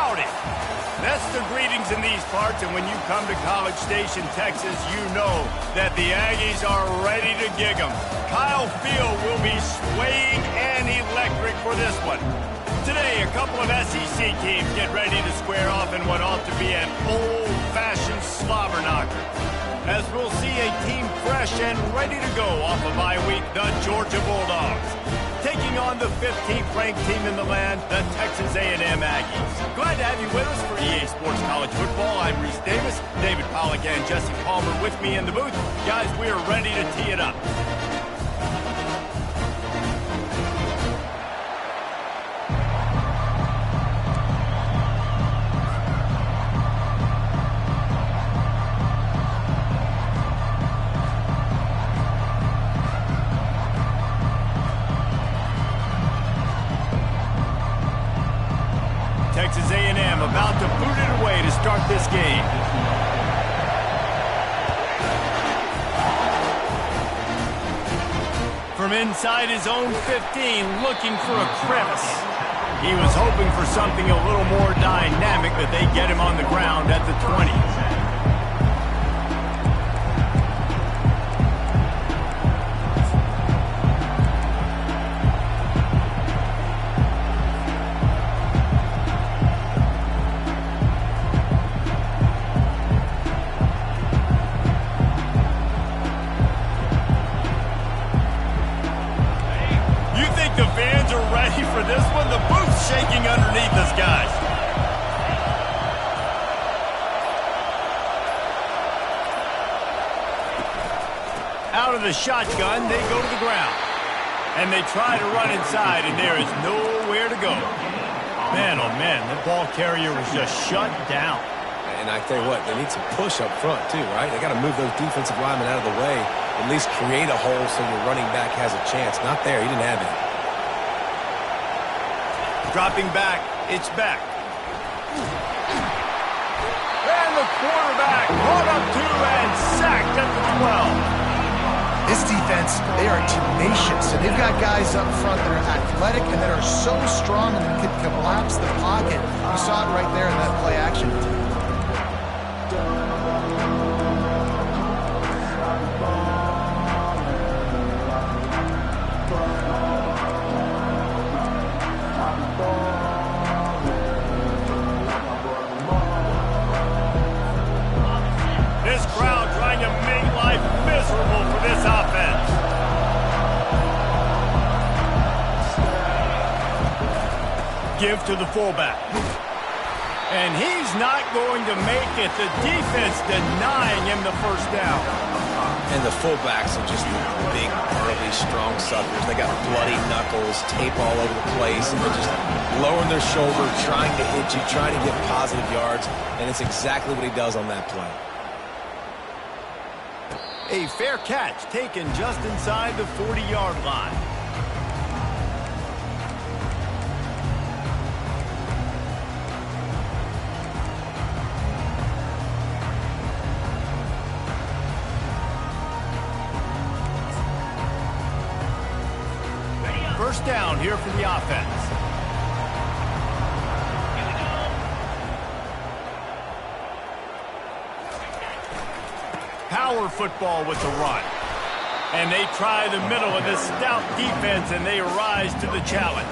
about it? That's the greetings in these parts, and when you come to College Station, Texas, you know that the Aggies are ready to gig 'em. Kyle Field will be swaying and electric for this one. Today, a couple of SEC teams get ready to square off in what ought to be an old-fashioned slobber knocker. As we'll see a team fresh and ready to go off of bye week, the Georgia Bulldogs, taking on the 15th-ranked team in the land, the Texas A&M Aggies. Glad to have you with us for EA Sports College Football. I'm Reese Davis, David Pollack and Jesse Palmer with me in the booth. Guys, we are ready to tee it up. Texas A&M about to boot it away to start this game. From inside his own 15, looking for a crevice. He was hoping for something a little more dynamic, but they get him on the ground at the 20. The fans are ready for this one. The booth's shaking underneath us, guys. Out of the shotgun, they go to the ground. And they try to run inside, and there is nowhere to go. Man, oh man, that ball carrier was just shut down. And I tell you what, they need some push up front too, right? They got to move those defensive linemen out of the way. At least create a hole so your running back has a chance. Not there. He didn't have it. Dropping back, it's back. And the quarterback brought up 2 and sacked at the 12. This defense, they are tenacious, and they've got guys up front that are athletic and that are so strong and that can collapse the pocket. We saw it right there in that play action. This crowd trying to make life miserable for this offense. Give to the fullback. And he's not going to make it. The defense denying him the first down. And the fullbacks are just big, burly, strong suckers. They got bloody knuckles, tape all over the place, and they're just lowering their shoulder, trying to hit you, trying to get positive yards, and it's exactly what he does on that play. A fair catch taken just inside the 40-yard line. First down here for the offense. Power football with the run. And they try the middle of this stout defense, and they rise to the challenge.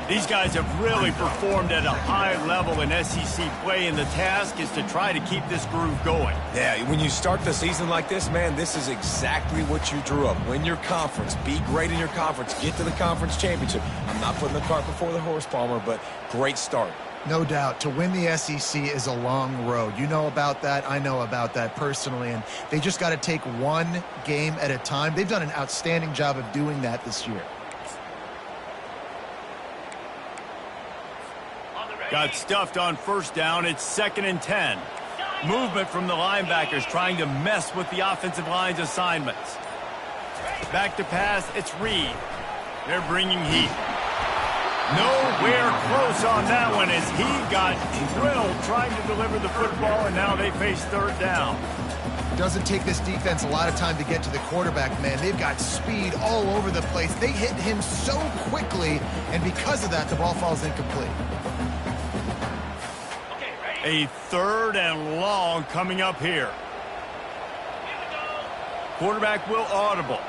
These guys have really performed at a high level in SEC play, and the task is to try to keep this groove going. Yeah, when you start the season like this, man, this is exactly what you drew up. Win your conference. Be great in your conference. Get to the conference championship. I'm not putting the cart before the horse, Palmer, but great start. No doubt. To win the SEC is a long road. You know about that. I know about that personally. And they just got to take one game at a time. They've done an outstanding job of doing that this year. Got stuffed on first down. It's 2nd and 10. Movement from the linebackers trying to mess with the offensive line's assignments. Back to pass. It's Reed. They're bringing heat. Nowhere close on that one as he got drilled trying to deliver the football, and now they face 3rd down. It doesn't take this defense a lot of time to get to the quarterback, man. They've got speed all over the place. They hit him so quickly, and because of that, the ball falls incomplete. A 3rd and long coming up here. Quarterback will audible.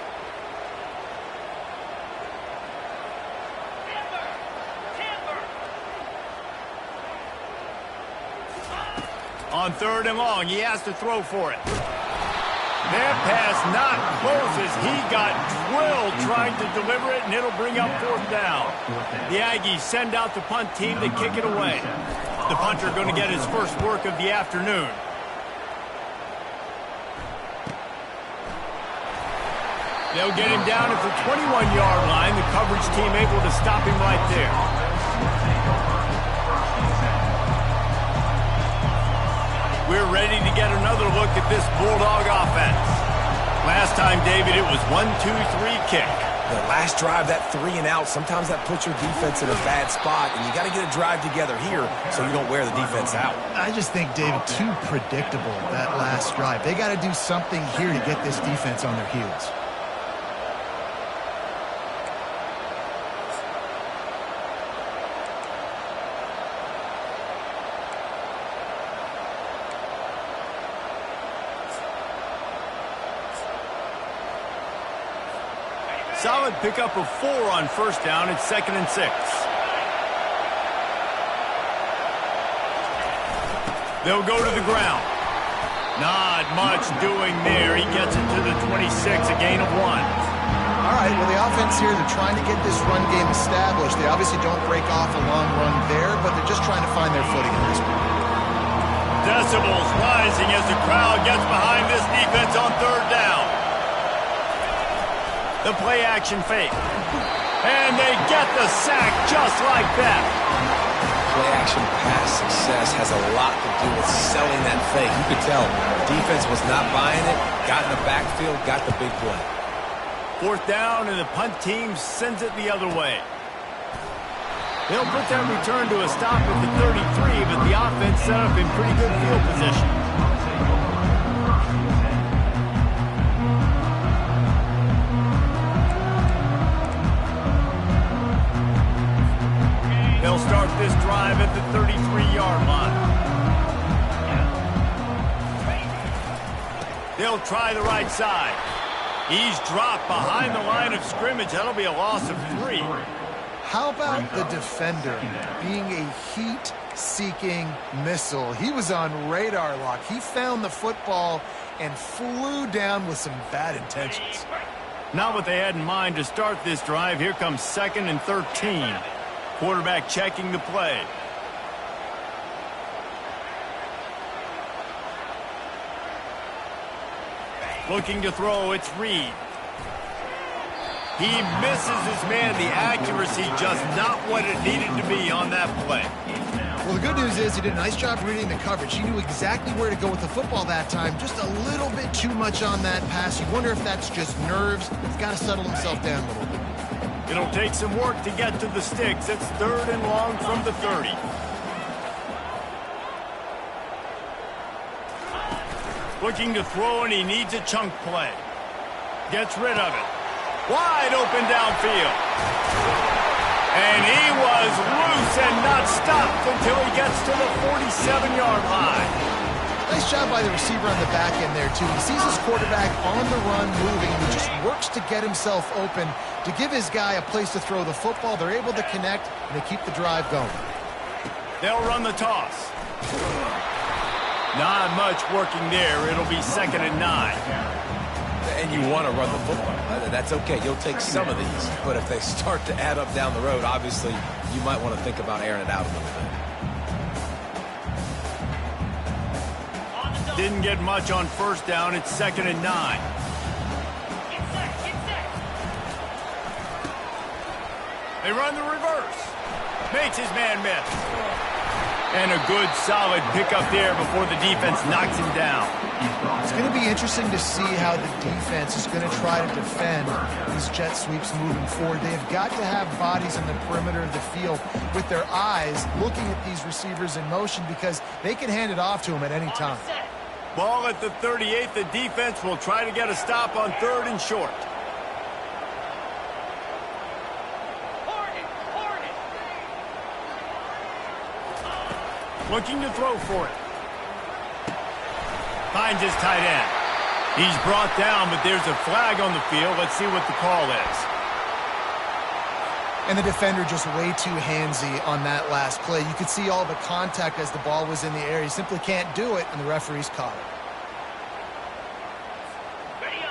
On 3rd and long, he has to throw for it. That pass not close as he got drilled trying to deliver it, and it'll bring up 4th down. The Aggies send out the punt team to kick it away. The punter going to get his first work of the afternoon. They'll get him down at the 21-yard line. The coverage team able to stop him right there. We're ready to get another look at this Bulldog offense. Last time, David, it was 1-2-3 kick. The last drive, that 3 and out, sometimes that puts your defense in a bad spot, and you got to get a drive together here so you don't wear the defense out. I just think, David, too predictable, that last drive. They got to do something here to get this defense on their heels. Solid pickup of 4 on 1st down. It's 2nd and 6. They'll go to the ground. Not much doing there. He gets it to the 26, a gain of 1. All right, well, the offense here, they're trying to get this run game established. They obviously don't break off a long run there, but they're just trying to find their footing in this one. Decibels rising as the crowd gets behind this defense on 3rd down. The play action fake. And they get the sack just like that. Play action pass success has a lot to do with selling that fake. You could tell defense was not buying it, got in the backfield, got the big play. 4th down, and the punt team sends it the other way. They'll put that return to a stop at the 33, but the offense set up in pretty good field position. They'll start this drive at the 33-yard line. They'll try the right side. He's dropped behind the line of scrimmage. That'll be a loss of 3. How about the defender being a heat-seeking missile? He was on radar lock. He found the football and flew down with some bad intentions. Not what they had in mind to start this drive. Here comes 2nd and 13. Quarterback checking the play. Looking to throw, it's Reed. He misses his man. The accuracy just not what it needed to be on that play. Well, the good news is he did a nice job reading the coverage. He knew exactly where to go with the football that time. Just a little bit too much on that pass. You wonder if that's just nerves. He's got to settle himself down a little bit. It'll take some work to get to the sticks. It's 3rd and long from the 30. Looking to throw, and he needs a chunk play. Gets rid of it. Wide open downfield. And he was loose and not stopped until he gets to the 47-yard line. Nice job by the receiver on the back end there, too. He sees his quarterback on the run moving, and he just works to get himself open to give his guy a place to throw the football. They're able to connect, and they keep the drive going. They'll run the toss. Not much working there. It'll be 2nd and 9. And you want to run the football. That's okay. You'll take some of these. But if they start to add up down the road, obviously, you might want to think about airing it out a little bit. Didn't get much on 1st down. It's 2nd and 9. They run the reverse. Makes his man miss. And a good, solid pickup there before the defense knocks him down. It's going to be interesting to see how the defense is going to try to defend these jet sweeps moving forward. They've got to have bodies in the perimeter of the field with their eyes looking at these receivers in motion because they can hand it off to them at any time. Ball at the 38. The defense will try to get a stop on 3rd and short. looking to throw for it. Finds his tight end. He's brought down, but there's a flag on the field. Let's see what the call is. And the defender just way too handsy on that last play. You could see all the contact as the ball was in the air. He simply can't do it, and the referee's caught it.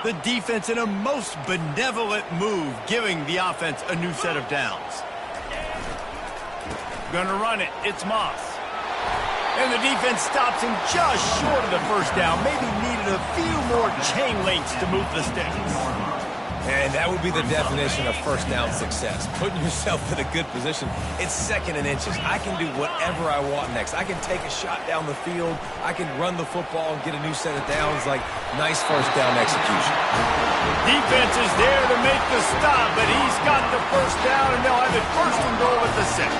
The defense in a most benevolent move, giving the offense a new set of downs. Gonna run it. It's Moss. And the defense stops him just short of the first down. Maybe needed a few more chain links to move the sticks. And that would be the definition of first down success. Putting yourself in a good position. It's 2nd and inches. I can do whatever I want next. I can take a shot down the field. I can run the football and get a new set of downs. Like, nice first down execution. Defense is there to make the stop, but he's got the first down, and they'll have it 1st and goal at the 6.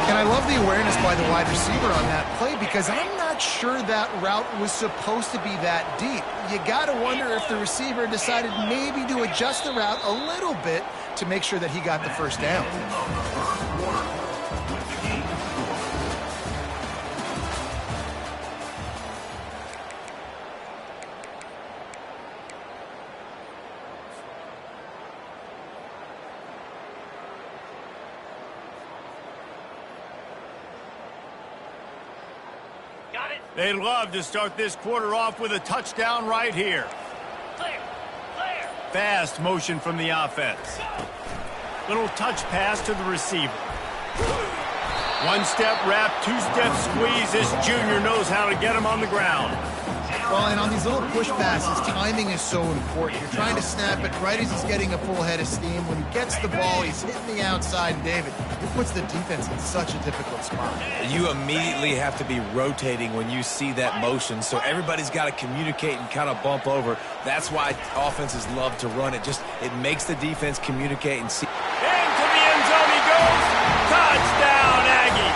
And I love the awareness by the wide receiver on that play because I'm not sure that route was supposed to be that deep. You got to wonder if the receiver decided maybe to adjust the route a little bit to make sure that he got the first down. They'd love to start this quarter off with a touchdown right here. Clear. Fast motion from the offense. Little touch pass to the receiver. 1-step wrap, 2-step squeeze. This junior knows how to get him on the ground. Well, and on these little push passes, timing is so important. You're trying to snap it right as he's getting a full head of steam. When he gets the ball, he's hitting the outside, and David, it puts the defense in such a difficult spot. You immediately have to be rotating when you see that motion, so everybody's got to communicate and kind of bump over. That's why offenses love to run it. It makes the defense communicate and see. Into the end zone he goes. Touchdown, Aggie.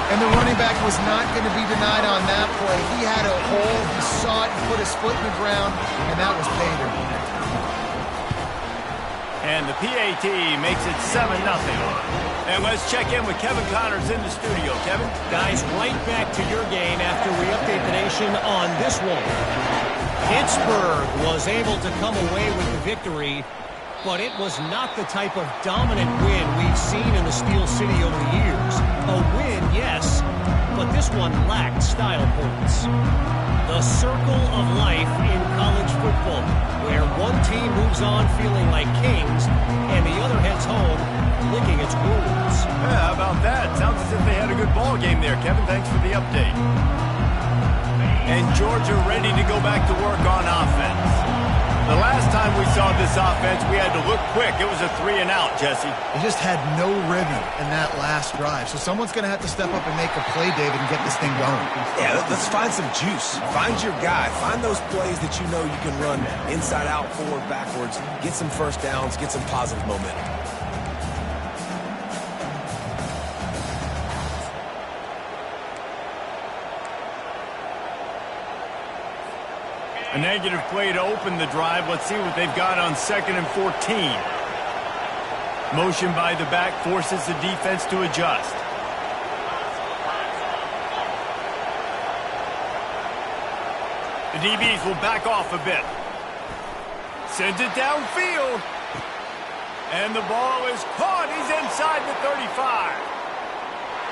And the running back was not going to be denied on that play. He had a hole, he saw it, put his foot in the ground, and that was pay dirt. And the PAT makes it 7-0. And let's check in with Kevin Connors in the studio. Kevin? Guys, right back to your game after we update the nation on this one. Pittsburgh was able to come away with the victory, but it was not the type of dominant win we've seen in the Steel City over the years. A win, yes, but this one lacked style points. The circle of life in college football, where one team moves on feeling like kings, and the other heads home licking its wounds. Yeah, how about that? Sounds as if they had a good ball game there, Kevin. Thanks for the update. And Georgia ready to go back to work on offense. The last time we saw this offense, we had to look quick. It was a 3-and-out, Jesse. They just had no rhythm in that last drive. So someone's going to have to step up and make a play, David, and get this thing going. Yeah, let's find some juice. Find your guy. Find those plays that you know you can run inside out, forward, backwards. Get some first downs. Get some positive momentum. A negative play to open the drive. Let's see what they've got on 2nd and 14. Motion by the back forces the defense to adjust. The DBs will back off a bit. Sends it downfield. And the ball is caught. He's inside the 35.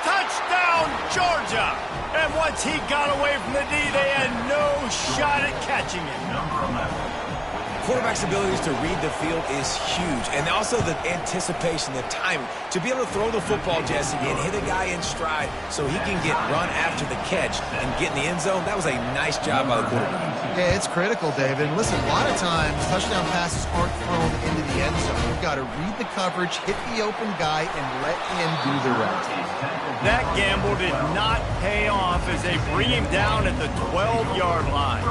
Touchdown, Georgia! And once he got away from the D, they had no shot at catching him. Quarterback's abilities to read the field is huge. And also the anticipation, the timing. To be able to throw the football, Jesse, and hit a guy in stride so he can get run after the catch and get in the end zone, that was a nice job by the quarterback. Yeah, it's critical, David. Listen, a lot of times, touchdown passes aren't thrown into the end zone. You've got to read the coverage, hit the open guy, and let him do the rest. That gamble did not pay off as they bring him down at the 12-yard line.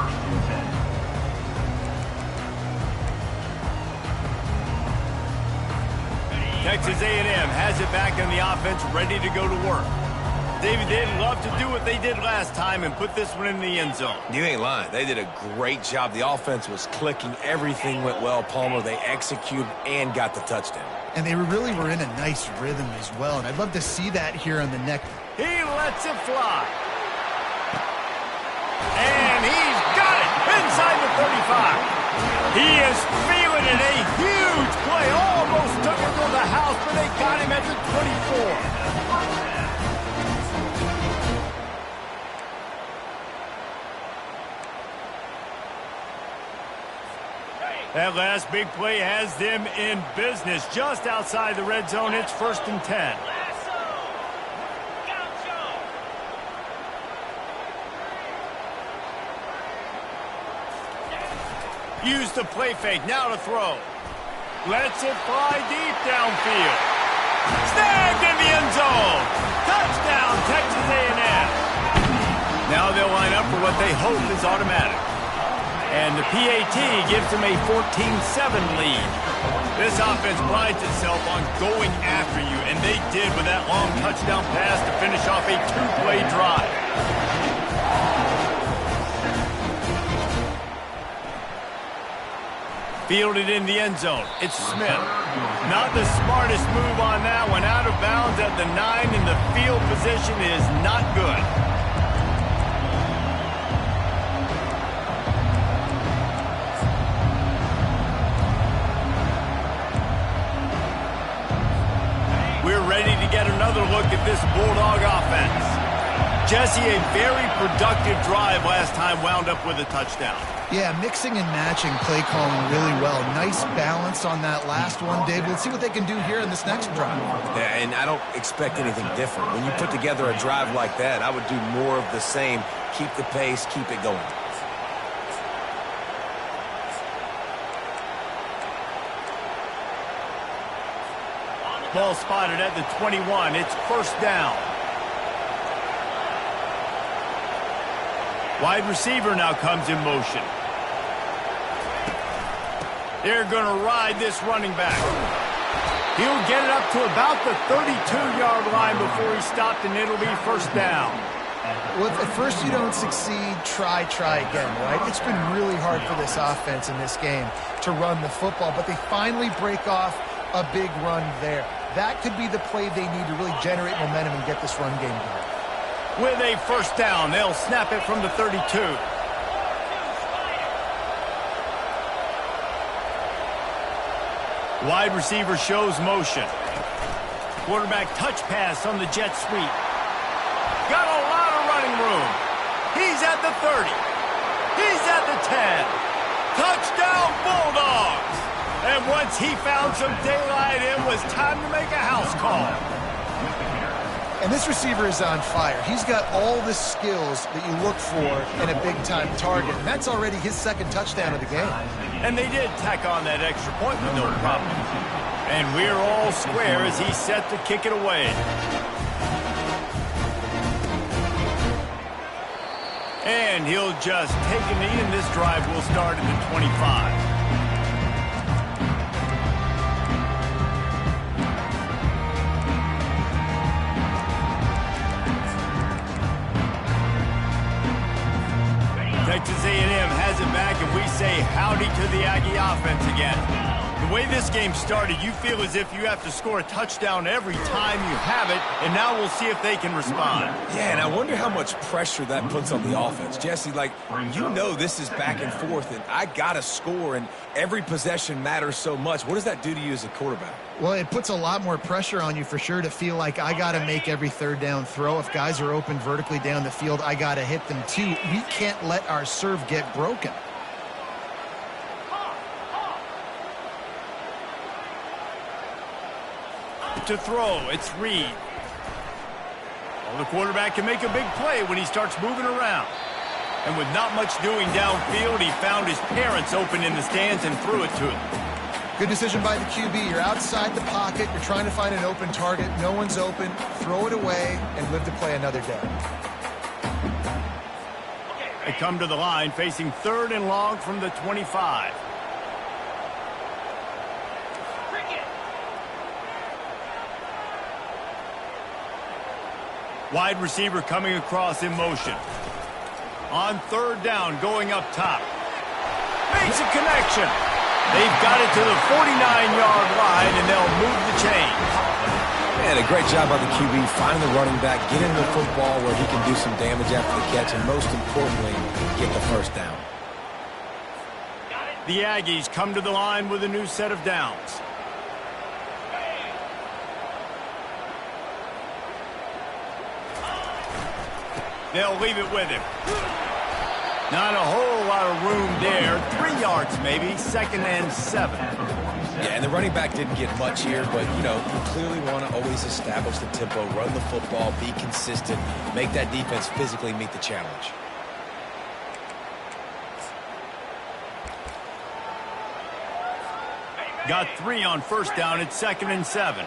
Texas A&M has it back in the offense, ready to go to work. David, they'd love to do what they did last time and put this one in the end zone. You ain't lying. They did a great job. The offense was clicking. Everything went well, Palmer. They executed and got the touchdown. And they really were in a nice rhythm as well. And I'd love to see that here on the He lets it fly. And he's got it inside the 35. He is feeling it. A huge play. Almost took him to the house, but they got him at the 24. That last big play has them in business. Just outside the red zone, it's 1st and 10. Use the play fake, now to throw. Lets it fly deep downfield. Snagged in the end zone. Touchdown, Texas A&M. Now they'll line up for what they hope is automatic. And the PAT gives them a 14-7 lead. This offense prides itself on going after you, and they did with that long touchdown pass to finish off a 2-play drive. Fielded in the end zone. It's Smith. Not the smartest move on that one. Out of bounds at the 9, and the field position is not good. We're ready to get another look at this Bulldog offense. Jesse, a very productive drive last time, wound up with a touchdown. Yeah, mixing and matching play calling really well. Nice balance on that last one, Dave. Let's see what they can do here in this next drive. Yeah, and I don't expect anything different. When you put together a drive like that, I would do more of the same. Keep the pace, keep it going. Ball spotted at the 21. It's 1st down. Wide receiver now comes in motion. They're going to ride this running back. He'll get it up to about the 32-yard line before he stopped, and it'll be 1st down. Well, if at first you don't succeed, try again, right? It's been really hard for this offense in this game to run the football, but they finally break off a big run there. That could be the play they need to really generate momentum and get this run game going. With a 1st down, they'll snap it from the 32. Wide receiver shows motion. Quarterback touch pass on the jet sweep. Got a lot of running room. He's at the 30. He's at the 10. Touchdown, Bulldogs! And once he found some daylight, it was time to make a house call. And this receiver is on fire. He's got all the skills that you look for in a big-time target. And that's already his 2nd touchdown of the game. And they did tack on that extra point with no problem. And we're all square as he's set to kick it away. And he'll just take a knee, and this drive will start at the 25. Texas A&M has it back, and we say howdy to the Aggie offense again. The way this game started, you feel as if you have to score a touchdown every time you have it, and now we'll see if they can respond. Yeah, and I wonder how much pressure that puts on the offense. Jesse, like, you know this is back and forth, and I got to score, and every possession matters so much. What does that do to you as a quarterback? Well, it puts a lot more pressure on you for sure to feel like I got to make every 3rd down throw. If guys are open vertically down the field, I got to hit them too. We can't let our serve get broken. To throw, it's Reed. Well, the quarterback can make a big play when he starts moving around. And with not much doing downfield, he found his parents open in the stands and threw it to him. Good decision by the QB. You're outside the pocket. You're trying to find an open target. No one's open. Throw it away and live to play another day. They come to the line facing 3rd and long from the 25. Wide receiver coming across in motion. On 3rd down, going up top. Makes a connection. They've got it to the 49-yard line, and they'll move the chains. And a great job by the QB finding the running back, getting the football where he can do some damage after the catch, and most importantly, get the first down. The Aggies come to the line with a new set of downs. They'll leave it with him. Not a whole lot of room there. 3 yards maybe, 2nd and 7. Yeah, and the running back didn't get much here, but, you know, you clearly want to always establish the tempo, run the football, be consistent, make that defense physically meet the challenge. Got 3 on first down. It's 2nd and 7.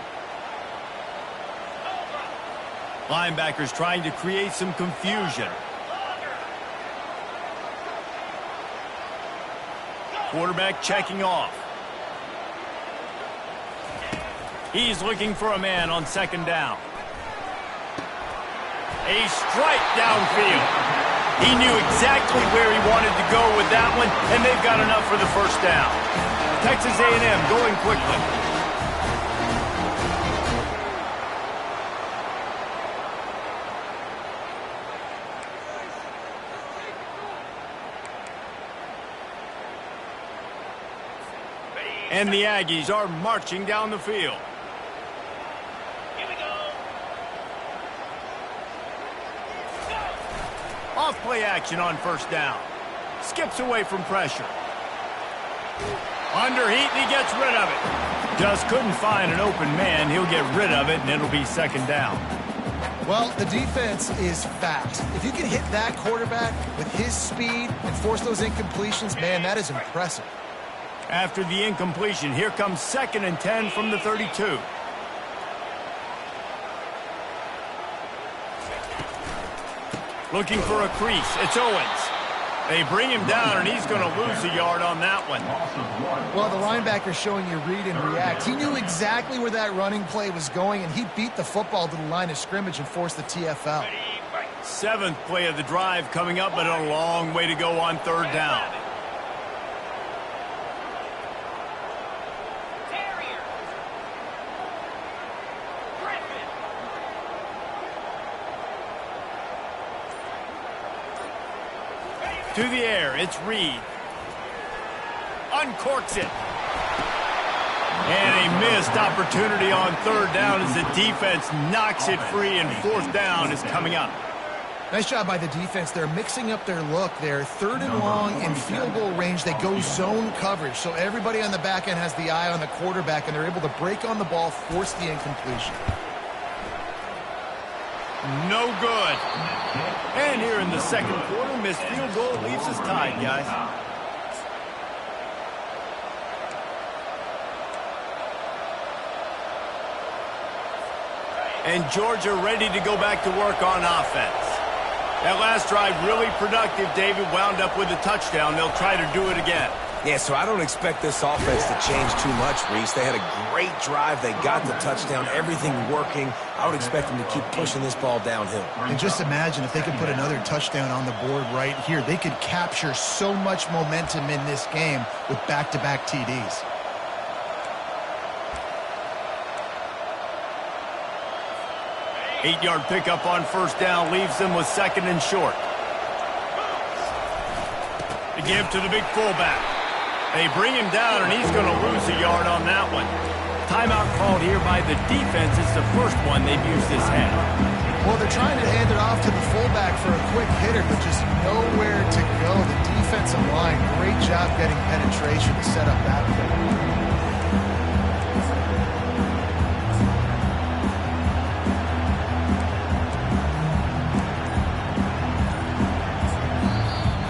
Linebackers trying to create some confusion. Quarterback checking off. He's looking for a man on 2nd down. A strike downfield. He knew exactly where he wanted to go with that one, and they've got enough for the first down. Texas A&M going quickly. And the Aggies are marching down the field. Here we go. Off play action on first down. Skips away from pressure. Under heat, and he gets rid of it. Just couldn't find an open man. He'll get rid of it, and it'll be 2nd down. Well, the defense is fast. If you can hit that quarterback with his speed and force those incompletions, man, that is impressive. After the incompletion, here comes 2nd and 10 from the 32. Looking for a crease. It's Owens. They bring him down, and he's going to lose a yard on that one. Well, the linebacker's showing you read and react. He knew exactly where that running play was going, and he beat the football to the line of scrimmage and forced the TFL. 7th play of the drive coming up, but a long way to go on 3rd down. To the air, it's Reed. Uncorks it. And a missed opportunity on 3rd down as the defense knocks it free, and 4th down is coming up. Nice job by the defense. They're mixing up their look there. 3rd and long in field goal range. They go zone coverage, so everybody on the back end has the eye on the quarterback, and they're able to break on the ball, force the incompletion. No good. And here in the 2nd quarter, missed field goal leaves us tied, guys. And Georgia ready to go back to work on offense. That last drive really productive. David wound up with a touchdown. They'll try to do it again. Yeah, so I don't expect this offense to change too much, Reese. They had a great drive. They got the touchdown, everything working. I would expect them to keep pushing this ball downhill. And just imagine if they could put another touchdown on the board right here. They could capture so much momentum in this game with back-to-back TDs. Eight-yard pickup on first down leaves them with 2nd and short. To give to the big fullback. They bring him down, and he's going to lose a yard on that one. Timeout called here by the defense. It's the first one they've used this half. Well, they're trying to hand it off to the fullback for a quick hitter, but just nowhere to go. The defensive line, great job getting penetration to set up that play.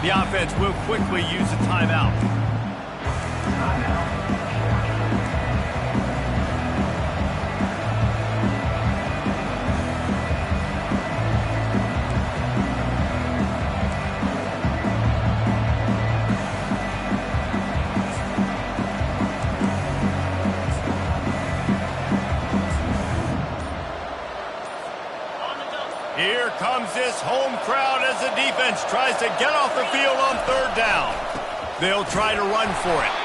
The offense will quickly use a timeout. Here comes this home crowd as the defense tries to get off the field on 3rd down. They'll try to run for it.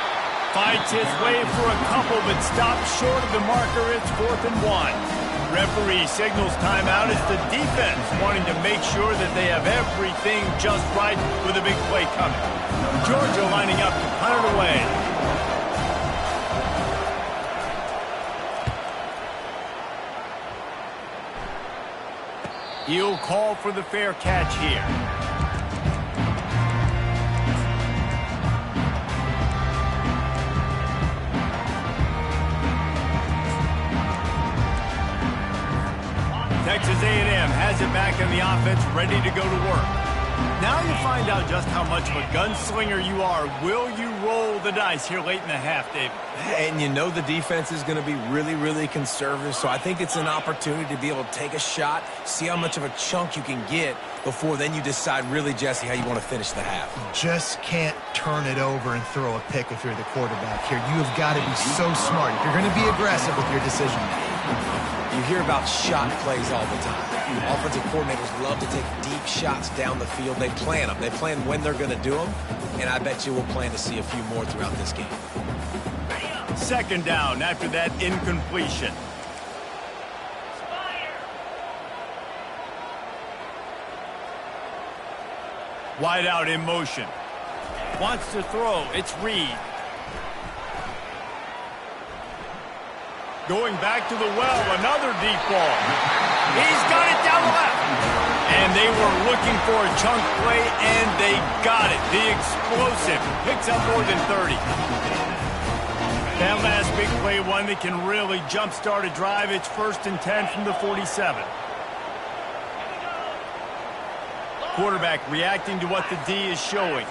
Fights his way for a couple, but stops short of the marker. It's 4th and 1. Referee signals timeout as the defense wanting to make sure that they have everything just right with a big play coming. Georgia lining up to punt it away. He'll call for the fair catch here. Texas A&M has it back in the offense, ready to go to work. Now you find out just how much of a gunslinger you are. Will you roll the dice here late in the half, David? And you know the defense is going to be really, really conservative, so I think it's an opportunity to be able to take a shot, see how much of a chunk you can get before then you decide really, Jesse, how you want to finish the half. Just can't turn it over and throw a pick if you're the quarterback here. You have got to be so smart. You're going to be aggressive with your decision making. You hear about shot plays all the time. Offensive coordinators love to take deep shots down the field. They plan them. They plan when they're going to do them, and I bet you we'll plan to see a few more throughout this game. Second down after that incompletion. Wide out in motion. Wants to throw. It's Reed. Going back to the well, another deep ball. He's got it down the left. And they were looking for a chunk play, and they got it. The explosive picks up more than 30. That last big play, one that can really jumpstart a drive. It's 1st and 10 from the 47. Quarterback reacting to what the D is showing.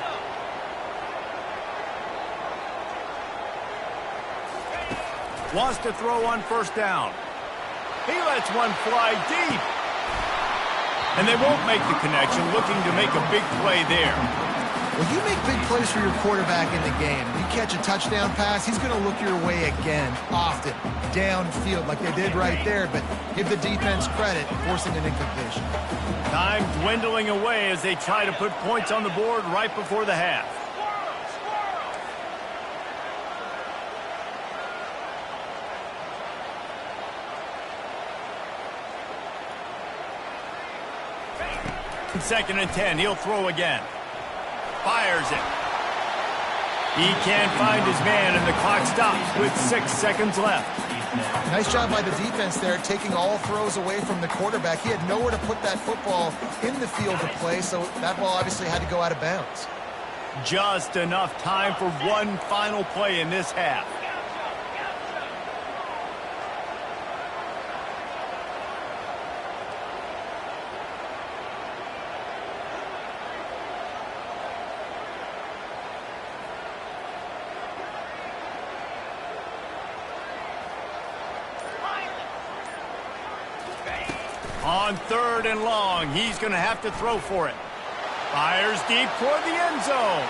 Wants to throw on 1st down. He lets one fly deep. And they won't make the connection, looking to make a big play there. Well, you make big plays for your quarterback in the game. You catch a touchdown pass, he's going to look your way again, often, downfield like they did right there, but give the defense credit, forcing an incompletion. Time dwindling away as they try to put points on the board right before the half. Second and 10, he'll throw again. Fires it. He can't find his man, and the clock stops with 6 seconds left. Nice job by the defense there, taking all throws away from the quarterback. He had nowhere to put that football in the field to play, so that ball obviously had to go out of bounds. Just enough time for one final play in this half. On 3rd and long, he's going to have to throw for it. Fires deep toward the end zone.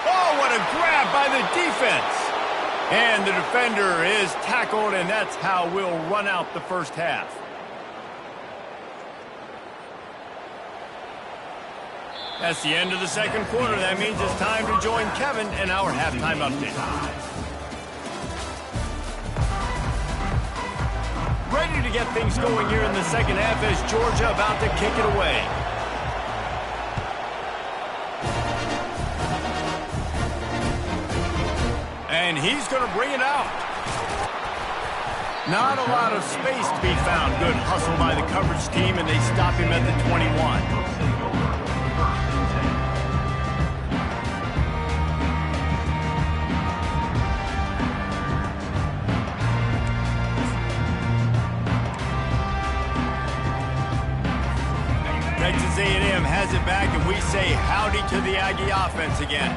Oh, what a grab by the defense. And the defender is tackled, and that's how we'll run out the first half. That's the end of the second quarter. That means it's time to join Kevin in our halftime update. Ready to get things going here in the second half as Georgia about to kick it away. And he's going to bring it out. Not a lot of space to be found. Good hustle by the coverage team, and they stop him at the 21. Texas A&M has it back, and we say howdy to the Aggie offense again.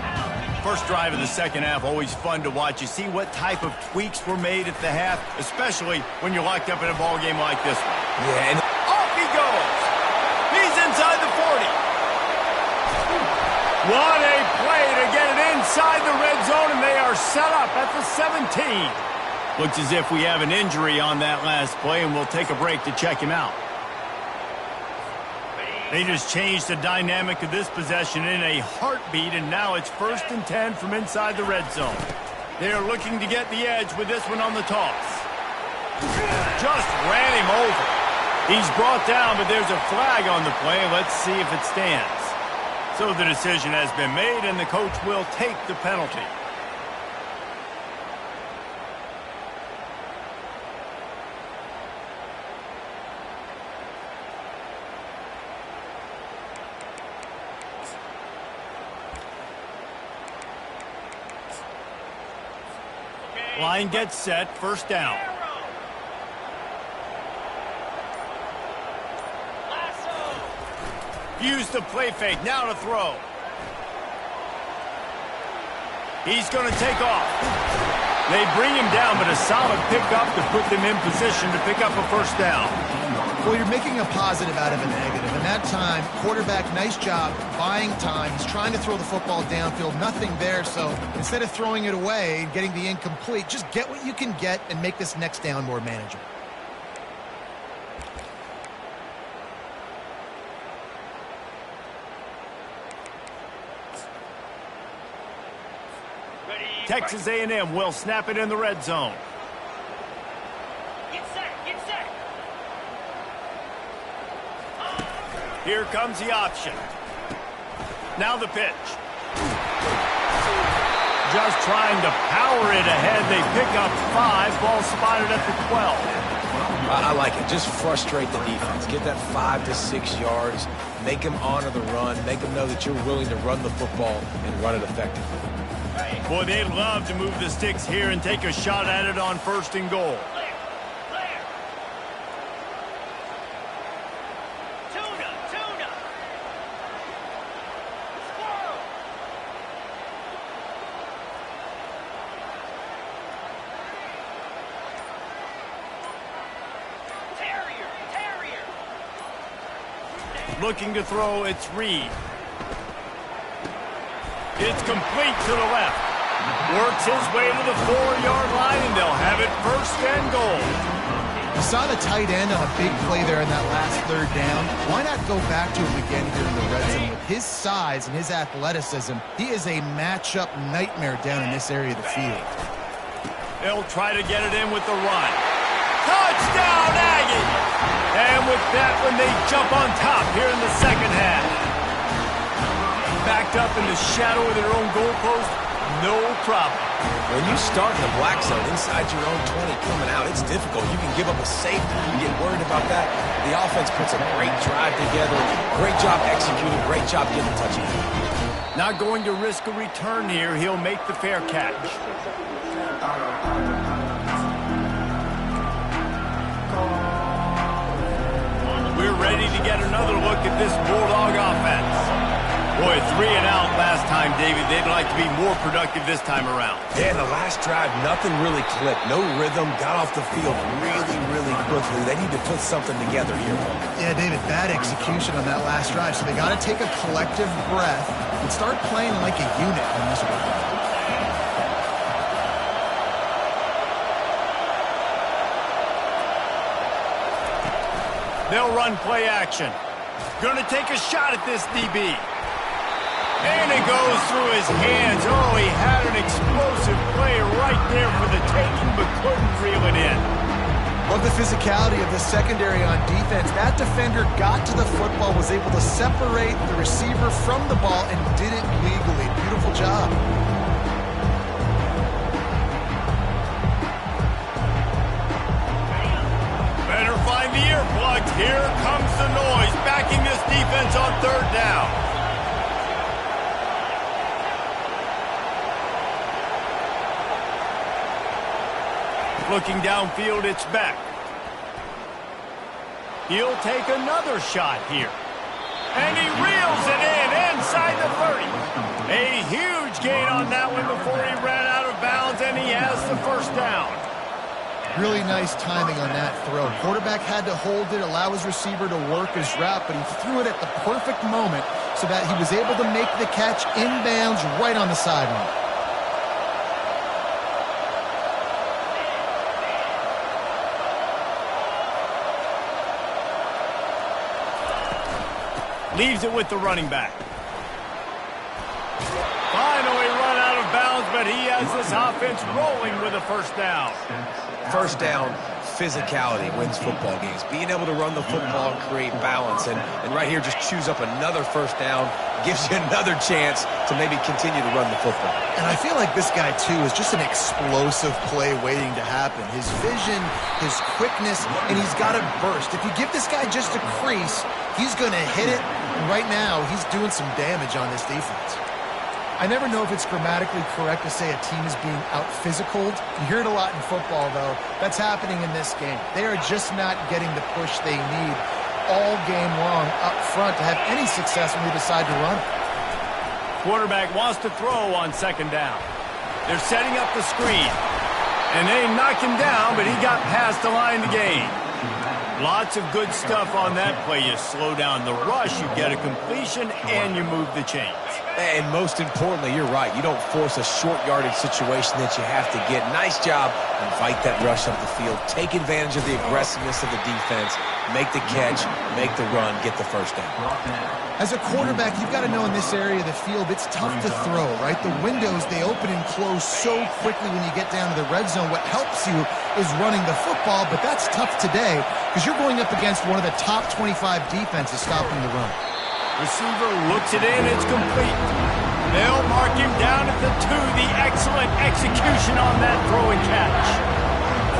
First drive of the second half, always fun to watch. You see what type of tweaks were made at the half, especially when you're locked up in a ball game like this one. Yeah, and off he goes. He's inside the 40. What a play to get it inside the red zone, and they are set up at the 17. Looks as if we have an injury on that last play, and we'll take a break to check him out. They just changed the dynamic of this possession in a heartbeat, and now it's 1st and 10 from inside the red zone. They are looking to get the edge with this one on the toss. Just ran him over. He's brought down, but there's a flag on the play. Let's see if it stands. So the decision has been made, and the coach will take the penalty. Line gets set, first down. Use the play fake, now to throw. He's going to take off. They bring him down, but a solid pickup to put them in position to pick up a first down. Well, you're making a positive out of a negative. And that time, quarterback, nice job buying time. He's trying to throw the football downfield. Nothing there, so instead of throwing it away and getting the incomplete, just get what you can get and make this next down more manageable. Texas A&M will snap it in the red zone. Get set, get set. Here comes the option. Now the pitch. Just trying to power it ahead. They pick up 5. Ball spotted at the 12. I like it. Just frustrate the defense. Get that 5 to 6 yards. Make them honor the run. Make them know that you're willing to run the football and run it effectively. Boy, they'd love to move the sticks here and take a shot at it on first and goal. Clear, clear. Tuna, tuna. Squirrel. Terrier, terrier. Looking to throw, it's Reed. It's complete to the left. Works his way to the 4-yard line, and they'll have it first and goal. You saw the tight end on a big play there in that last third down. Why not go back to him again here in the red zone? With his size and his athleticism, he is a matchup nightmare down in this area of the field. They'll try to get it in with the run. Touchdown, Aggie! And with that one, they jump on top here in the second half. Backed up in the shadow of their own goalpost, no problem. When you start in the black zone inside your own 20 coming out, it's difficult. You can give up a safety. You get worried about that. The offense puts a great drive together. Great job executing. Great job getting the touchdown. Not going to risk a return here. He'll make the fair catch. We're ready to get another look at this Bulldog offense. Boy, 3 and out last time, David. They'd like to be more productive this time around. Yeah, in the last drive, nothing really clicked. No rhythm. Got off the field really, really quickly. They need to put something together here. Yeah, David, bad execution on that last drive. So they got to take a collective breath and start playing like a unit on this one. They'll run play action. Gonna take a shot at this DB. And it goes through his hands. Oh, he had an explosive play right there for the taking, but couldn't reel it in. Love the physicality of the secondary on defense. That defender got to the football, was able to separate the receiver from the ball, and did it legally. Beautiful job. Better find the earplugs. Here comes the noise, backing this defense on third down. Looking downfield, it's Beck. He'll take another shot here. And he reels it in inside the 30. A huge gain on that one before he ran out of bounds, and he has the first down. Really nice timing on that throw. Quarterback had to hold it, allow his receiver to work his route, but he threw it at the perfect moment so that he was able to make the catch inbounds right on the sideline. Leaves it with the running back. Finally run out of bounds, but he has this offense rolling with a first down. First down, physicality wins football games. Being able to run the football and create balance. And right here, just choose up another first down, gives you another chance to maybe continue to run the football. And I feel like this guy, too, is just an explosive play waiting to happen. His vision, his quickness, and he's got a burst. If you give this guy just a crease, he's going to hit it. And right now, he's doing some damage on this defense. I never know if it's grammatically correct to say a team is being out-physicaled. You hear it a lot in football, though. That's happening in this game. They are just not getting the push they need all game long up front to have any success when they decide to run it. Quarterback wants to throw on second down. They're setting up the screen. And they knock him down, but he got past the line to gain. Lots of good stuff on that play. You slow down the rush, you get a completion, and you move the chains. And most importantly, you're right. You don't force a short yardage situation that you have to get. Nice job. Invite that rush up the field. Take advantage of the aggressiveness of the defense. Make the catch, make the run, get the first down. As a quarterback, you've got to know in this area of the field, it's tough to throw, right? The windows, they open and close so quickly when you get down to the red zone. What helps you is running the football, but that's tough today because you're going up against one of the top 25 defenses stopping the run. Receiver looks it in, it's complete. They'll mark him down at the 2. The excellent execution on that throw and catch.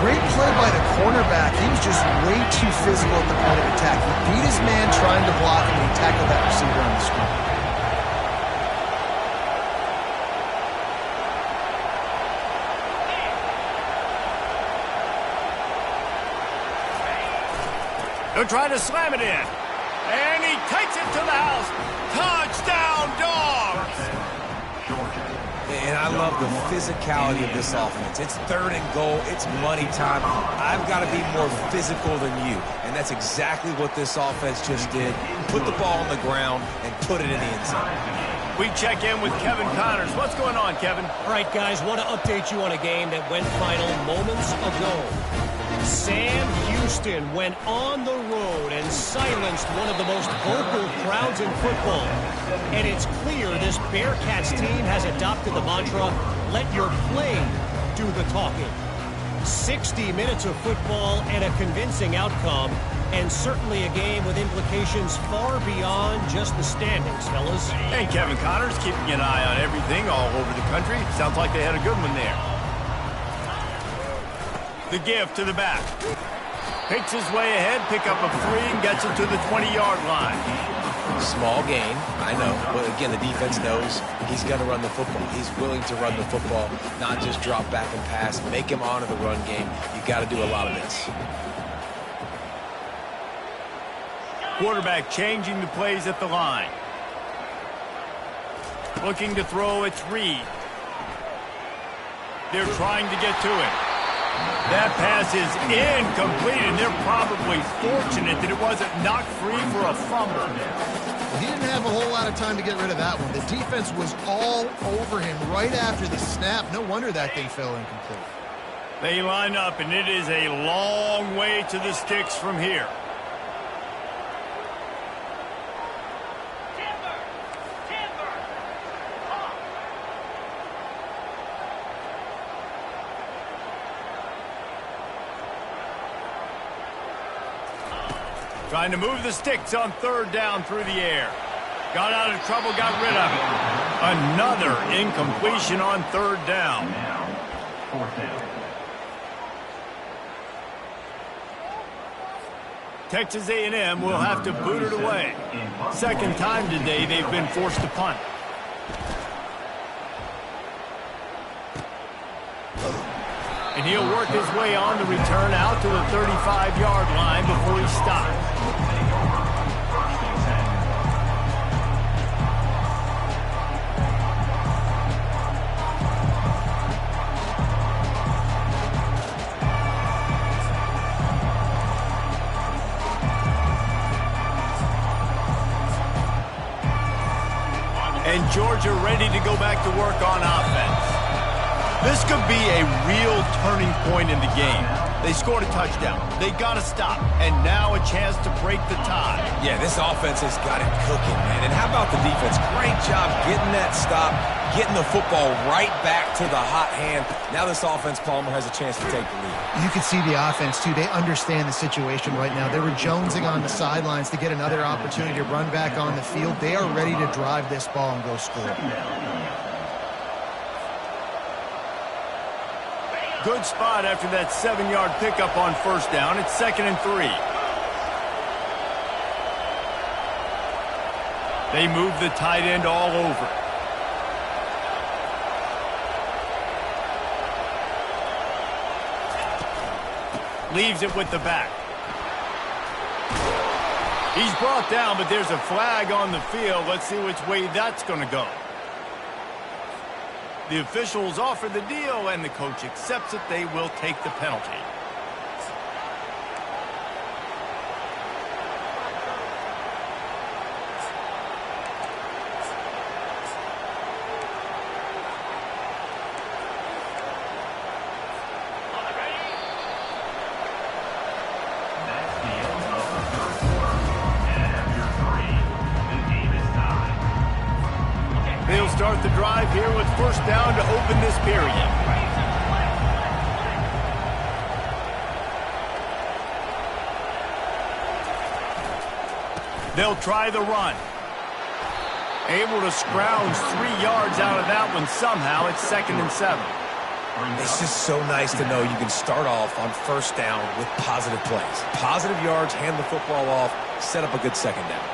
Great play by the cornerback. He was just way too physical at the point of attack. He beat his man trying to block him, and he tackled that receiver on the screen. They're trying to slam it in. And he takes it to the house. Touchdown, Dogs! And I love the physicality of this offense. It's 3rd and goal. It's money time. I've got to be more physical than you. And that's exactly what this offense just did. Put the ball on the ground and put it in the end zone. We check in with Kevin Connors. What's going on, Kevin? All right, guys, want to update you on a game that went final moments ago. Sam Houston went on the road and silenced one of the most vocal crowds in football. And it's clear this Bearcats team has adopted the mantra, let your play do the talking. 60 minutes of football and a convincing outcome, and certainly a game with implications far beyond just the standings, fellas. And Kevin Connors keeping an eye on everything all over the country. Sounds like they had a good one there. The give to the back. Picks his way ahead, pick up a 3, and gets it to the 20-yard line. Small gain, I know. But again, the defense knows he's going to run the football. He's willing to run the football, not just drop back and pass. Make him honor the run game. You got to do a lot of this. Quarterback changing the plays at the line. Looking to throw, it's Reed. They're trying to get to him. That pass is incomplete, and they're probably fortunate that it wasn't knocked free for a fumble. He didn't have a whole lot of time to get rid of that one. The defense was all over him right after the snap. No wonder that thing fell incomplete. They line up, and it is a long way to the sticks from here. Trying to move the sticks on 3rd down through the air. Got out of trouble, got rid of it. Another incompletion on 3rd down. Texas A&M will have to boot it away. 2nd time today they've been forced to punt. And he'll work his way on the return out to the 35-yard line before he stops. And Georgia ready to go back to work on offense. This could be a real turning point in the game. They scored a touchdown. They got to stop. And now a chance to break the tie. Yeah, this offense has got it cooking, man. And how about the defense? Great job getting that stop, getting the football right back to the hot hand. Now this offense, Palmer, has a chance to take the lead. You can see the offense, too. They understand the situation right now. They were jonesing on the sidelines to get another opportunity to run back on the field. They are ready to drive this ball and go score. Good spot after that 7-yard pickup on first down. It's 2nd and 3. They move the tight end all over. Leaves it with the back. He's brought down, but there's a flag on the field. Let's see which way that's going to go. The officials offer the deal, and the coach accepts it. They will take the penalty. They'll start the drive here with first down to open this period. They'll try the run. Able to scrounge 3 yards out of that one somehow. It's 2nd and 7. It's just so nice to know you can start off on first down with positive plays. Positive yards, hand the football off, set up a good second down.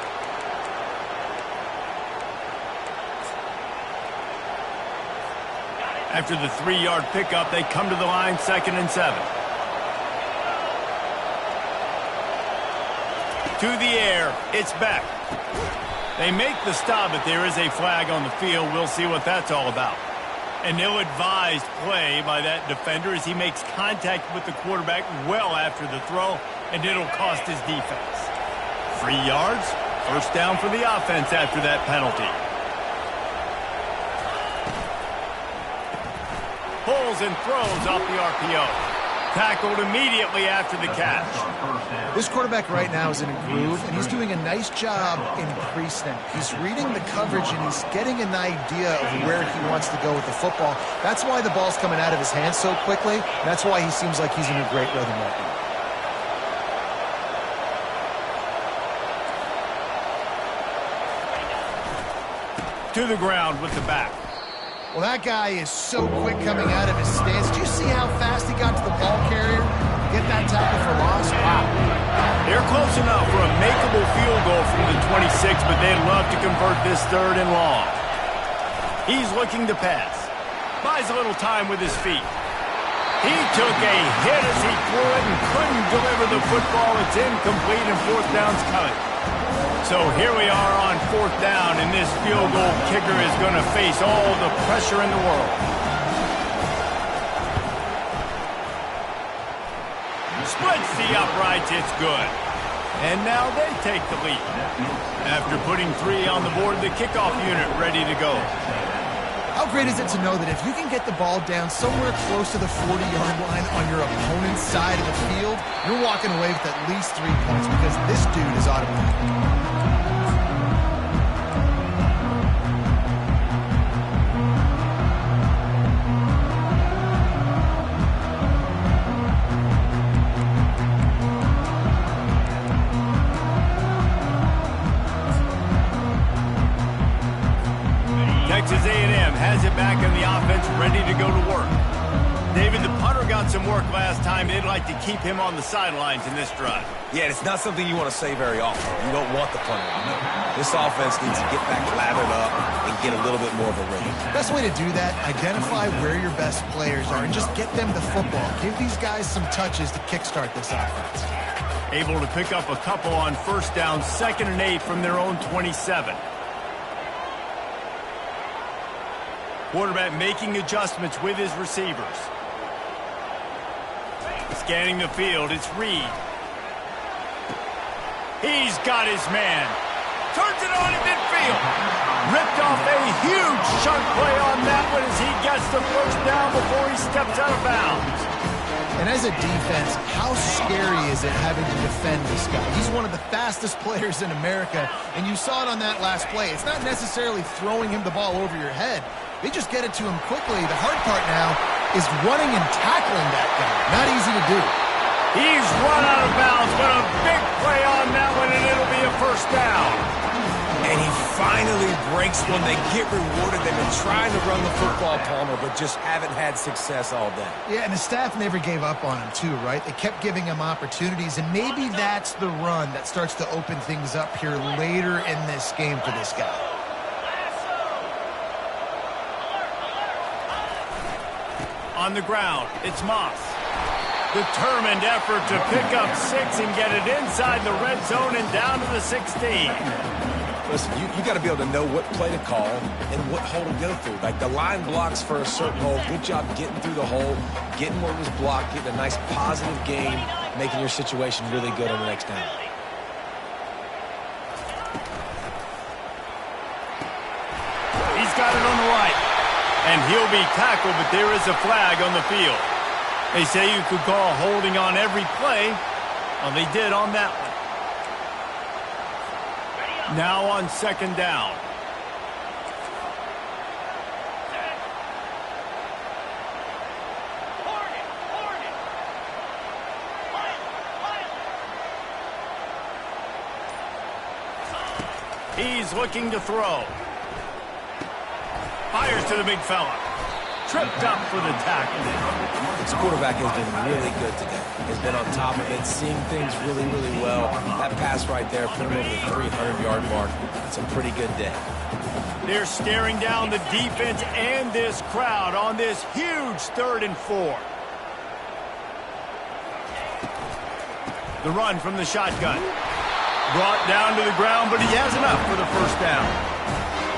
After the 3-yard pickup, they come to the line, 2nd and 7. To the air, it's Beck. They make the stop, but there is a flag on the field. We'll see what that's all about. An ill-advised play by that defender as he makes contact with the quarterback well after the throw, and it'll cost his defense. 3 yards, first down for the offense after that penalty. Pulls and throws off the RPO. Tackled immediately after the catch. This quarterback right now is in a groove, and he's doing a nice job in pre-snap. He's reading the coverage, and he's getting an idea of where he wants to go with the football. That's why the ball's coming out of his hands so quickly. That's why he seems like he's in a great rhythm right now. To the ground with the back. Well, that guy is so quick coming out of his stance. Do you see how fast he got to the ball carrier? Get that tackle for loss? Wow. They're close enough for a makeable field goal from the 26, but they'd love to convert this 3rd and long. He's looking to pass. Buys a little time with his feet. He took a hit as he threw it and couldn't deliver the football. It's incomplete, and 4th down's coming. So here we are on 4th down, and this field goal kicker is going to face all the pressure in the world. Splits the uprights, it's good. And now they take the lead. After putting 3 on the board, the kickoff unit ready to go. How great is it to know that if you can get the ball down somewhere close to the 40-yard line on your opponent's side of the field, you're walking away with at least 3 points because this dude is automatic. Texas A&M has it back in the offense, ready to go to work. David, the punter got some work last time. They'd like to keep him on the sidelines in this drive. Yeah, it's not something you want to say very often. You don't want the punter. No. This offense needs to get back lathered up and get a little bit more of a rhythm. Best way to do that, identify where your best players are and just get them the football. Give these guys some touches to kickstart this offense. Able to pick up a couple on first down, 2nd and 8 from their own 27. Quarterback making adjustments with his receivers. Scanning the field, it's Reed. He's got his man. Turns it on in midfield. Ripped off a huge chunk play on that one as he gets the first down before he steps out of bounds. And as a defense, how scary is it having to defend this guy? He's one of the fastest players in America, and you saw it on that last play. It's not necessarily throwing him the ball over your head. They just get it to him quickly. The hard part now is running and tackling that guy. Not easy to do. He's run out of bounds, but a big play on that one, and it'll be a first down. And he finally breaks one. They get rewarded. They've been trying to run the football, Palmer, but just haven't had success all day. Yeah, and the staff never gave up on him too, right? They kept giving him opportunities, and maybe that's the run that starts to open things up here later in this game for this guy. On the ground, it's Moss. Determined effort to pick up 6 and get it inside the red zone and down to the 16. Listen, you got to be able to know what play to call and what hole to go through. Like the line blocks for a certain hole. Good job getting through the hole, getting what was blocked, getting a nice positive gain, making your situation really good on the next down. He's got it on the right. And he'll be tackled, but there is a flag on the field. They say you could call holding on every play. Well, they did on that one. Now on second down. He's looking to throw. Fires to the big fella. Tripped up for the tackle. This quarterback has been really good today. He's been on top of it, seeing things really, really well. That pass right there put him over the 300-yard mark. It's a pretty good day. They're staring down the defense and this crowd on this huge 3rd and 4. The run from the shotgun. Brought down to the ground, but he has enough for the first down.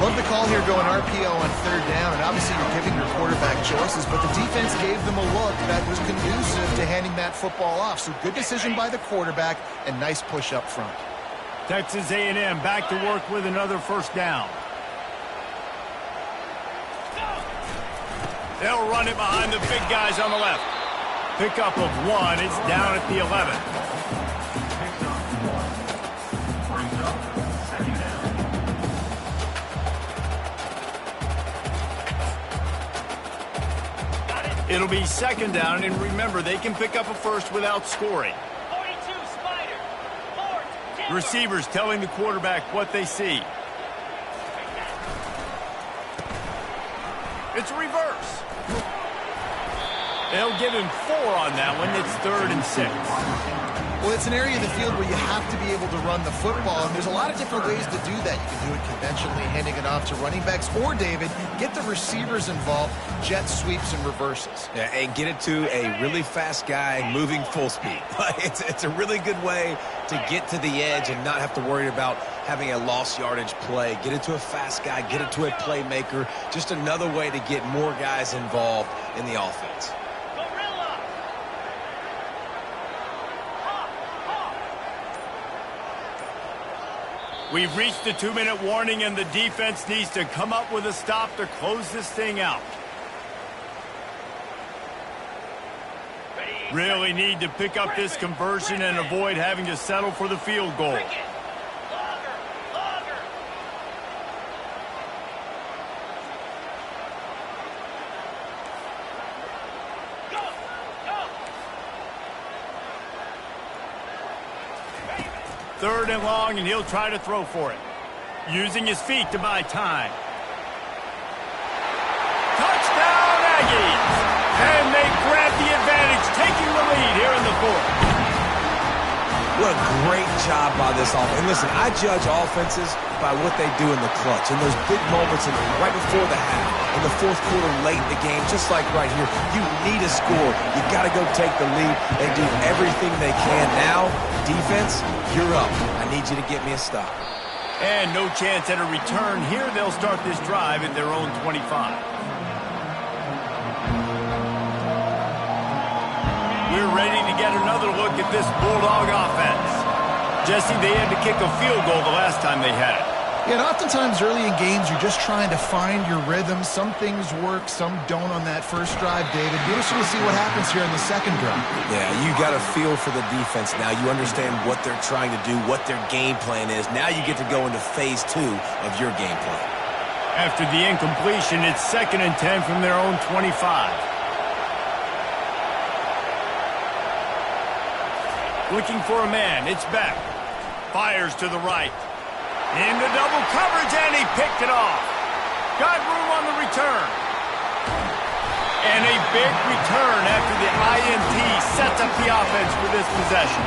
Love the call here going RPO on 3rd down, and obviously you're giving your quarterback choices, but the defense gave them a look that was conducive to handing that football off. So good decision by the quarterback and nice push up front. Texas A&M back to work with another first down. They'll run it behind the big guys on the left. Pickup of 1. It's down at the 11. It'll be second down, and remember, they can pick up a first without scoring. 42 Spider. Receivers telling the quarterback what they see. It's a reverse. They'll give him 4 on that one. It's 3rd and 6. Well, it's an area of the field where you have to be able to run the football, and there's a lot of different ways to do that. You can do it conventionally, handing it off to running backs, or, David, get the receivers involved, jet sweeps and reverses. Yeah, and get it to a really fast guy moving full speed. It's a really good way to get to the edge and not have to worry about having a lost yardage play. Get it to a fast guy, get it to a playmaker. Just another way to get more guys involved in the offense. We've reached the 2-minute warning, and the defense needs to come up with a stop to close this thing out. Really need to pick up this conversion and avoid having to settle for the field goal. Third and long, and he'll try to throw for it. Using his feet to buy time. Touchdown, Aggies! And they grab the advantage, taking the lead here in the 4th. What a great job by this offense. And listen, I judge offenses by what they do in the clutch. In those big moments right before the half, in the 4th quarter, late in the game, just like right here, you need a score. You got to go take the lead. They do everything they can. Now, defense, you're up. I need you to get me a stop. And no chance at a return here. They'll start this drive at their own 25. We're ready to get another look at this Bulldog offense. Jesse, they had to kick a field goal the last time they had it. Yeah, and oftentimes early in games, you're just trying to find your rhythm. Some things work, some don't on that first drive, David. Be interesting to see what happens here in the second drive. Yeah, you got a feel for the defense now. You understand what they're trying to do, what their game plan is. Now you get to go into phase 2 of your game plan. After the incompletion, it's 2nd and 10 from their own 25. Looking for a man. It's Beck. Fires to the right. Into double coverage, and he picked it off. Got room on the return. And a big return after the INT sets up the offense for this possession.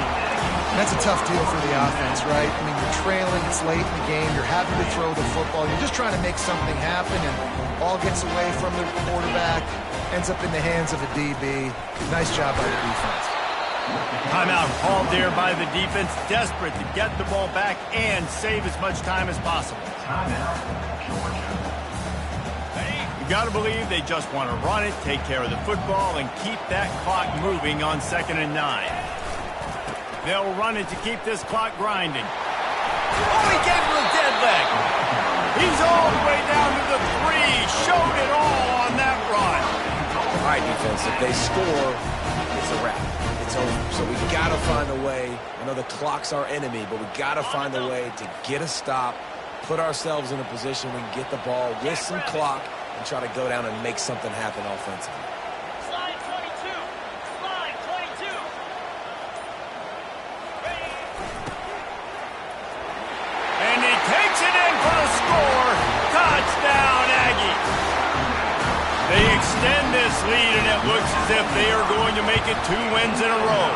That's a tough deal for the offense, right? I mean, you're trailing, it's late in the game, you're happy to throw the football, you're just trying to make something happen, and ball gets away from the quarterback, ends up in the hands of a DB. Nice job by the defense. Timeout called there by the defense, desperate to get the ball back and save as much time as possible. You got to believe they just want to run it, take care of the football, and keep that clock moving on 2nd and 9. They'll run it to keep this clock grinding. Oh, he gave him a dead leg. He's all the way down to the 3. Showed it all on that run. All right, defense, if they score, it's a wrap. It's over. So we got to find a way. I know the clock's our enemy, but we got to find a way to get a stop, put ourselves in a position we can get the ball with some clock and try to go down and make something happen offensively. Slide 22. Slide 22. Ready. And he takes it in for the score. Touchdown, Aggies. They extend this lead, and it looks as if they are going to make it 2 wins in a row.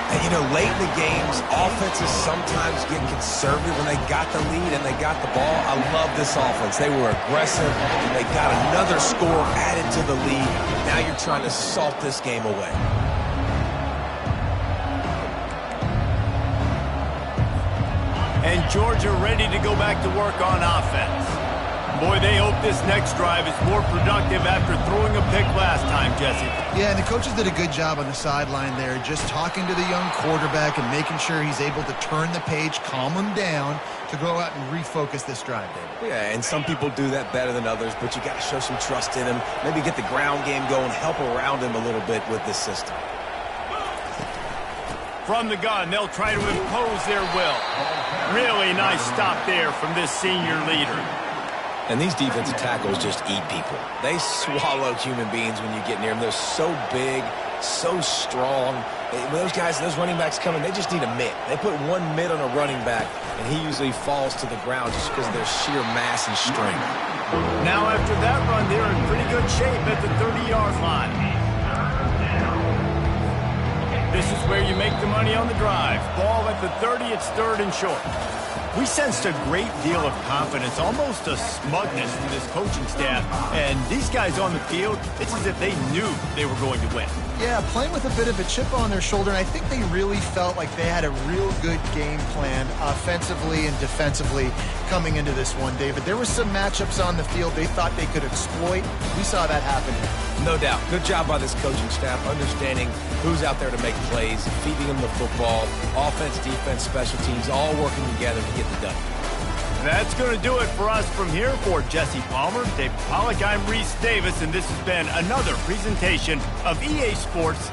And, you know, late in the games, offenses sometimes get conservative when they got the lead and they got the ball. I love this offense. They were aggressive. They got another score added to the lead. Now you're trying to salt this game away. And Georgia ready to go back to work on offense. Boy, they hope this next drive is more productive after throwing a pick last time, Jesse. Yeah, and the coaches did a good job on the sideline there, just talking to the young quarterback and making sure he's able to turn the page, calm him down, to go out and refocus this drive, David. Yeah, and some people do that better than others, but you got to show some trust in him, maybe get the ground game going, help around him a little bit with this system. From the gun, they'll try to impose their will. Really nice stop there from this senior leader. And these defensive tackles just eat people. They swallow human beings when you get near them. They're so big, so strong. When those guys, those running backs come in, they just need a mitt. They put one mitt on a running back, and he usually falls to the ground just because of their sheer mass and strength. Now after that run, they're in pretty good shape at the 30-yard line. This is where you make the money on the drive. Ball at the 30, it's 3rd and short. We sensed a great deal of confidence, almost a smugness from this coaching staff. And these guys on the field, it's as if they knew they were going to win. Yeah, playing with a bit of a chip on their shoulder, and I think they really felt like they had a real good game plan offensively and defensively coming into this one, David. There were some matchups on the field they thought they could exploit. We saw that happen. No doubt. Good job by this coaching staff, understanding who's out there to make plays, feeding them the football, offense, defense, special teams, all working together to get the done. That's going to do it for us from here. For Jesse Palmer, David Pollack, I'm Reese Davis, and this has been another presentation of EA Sports.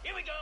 Here we go.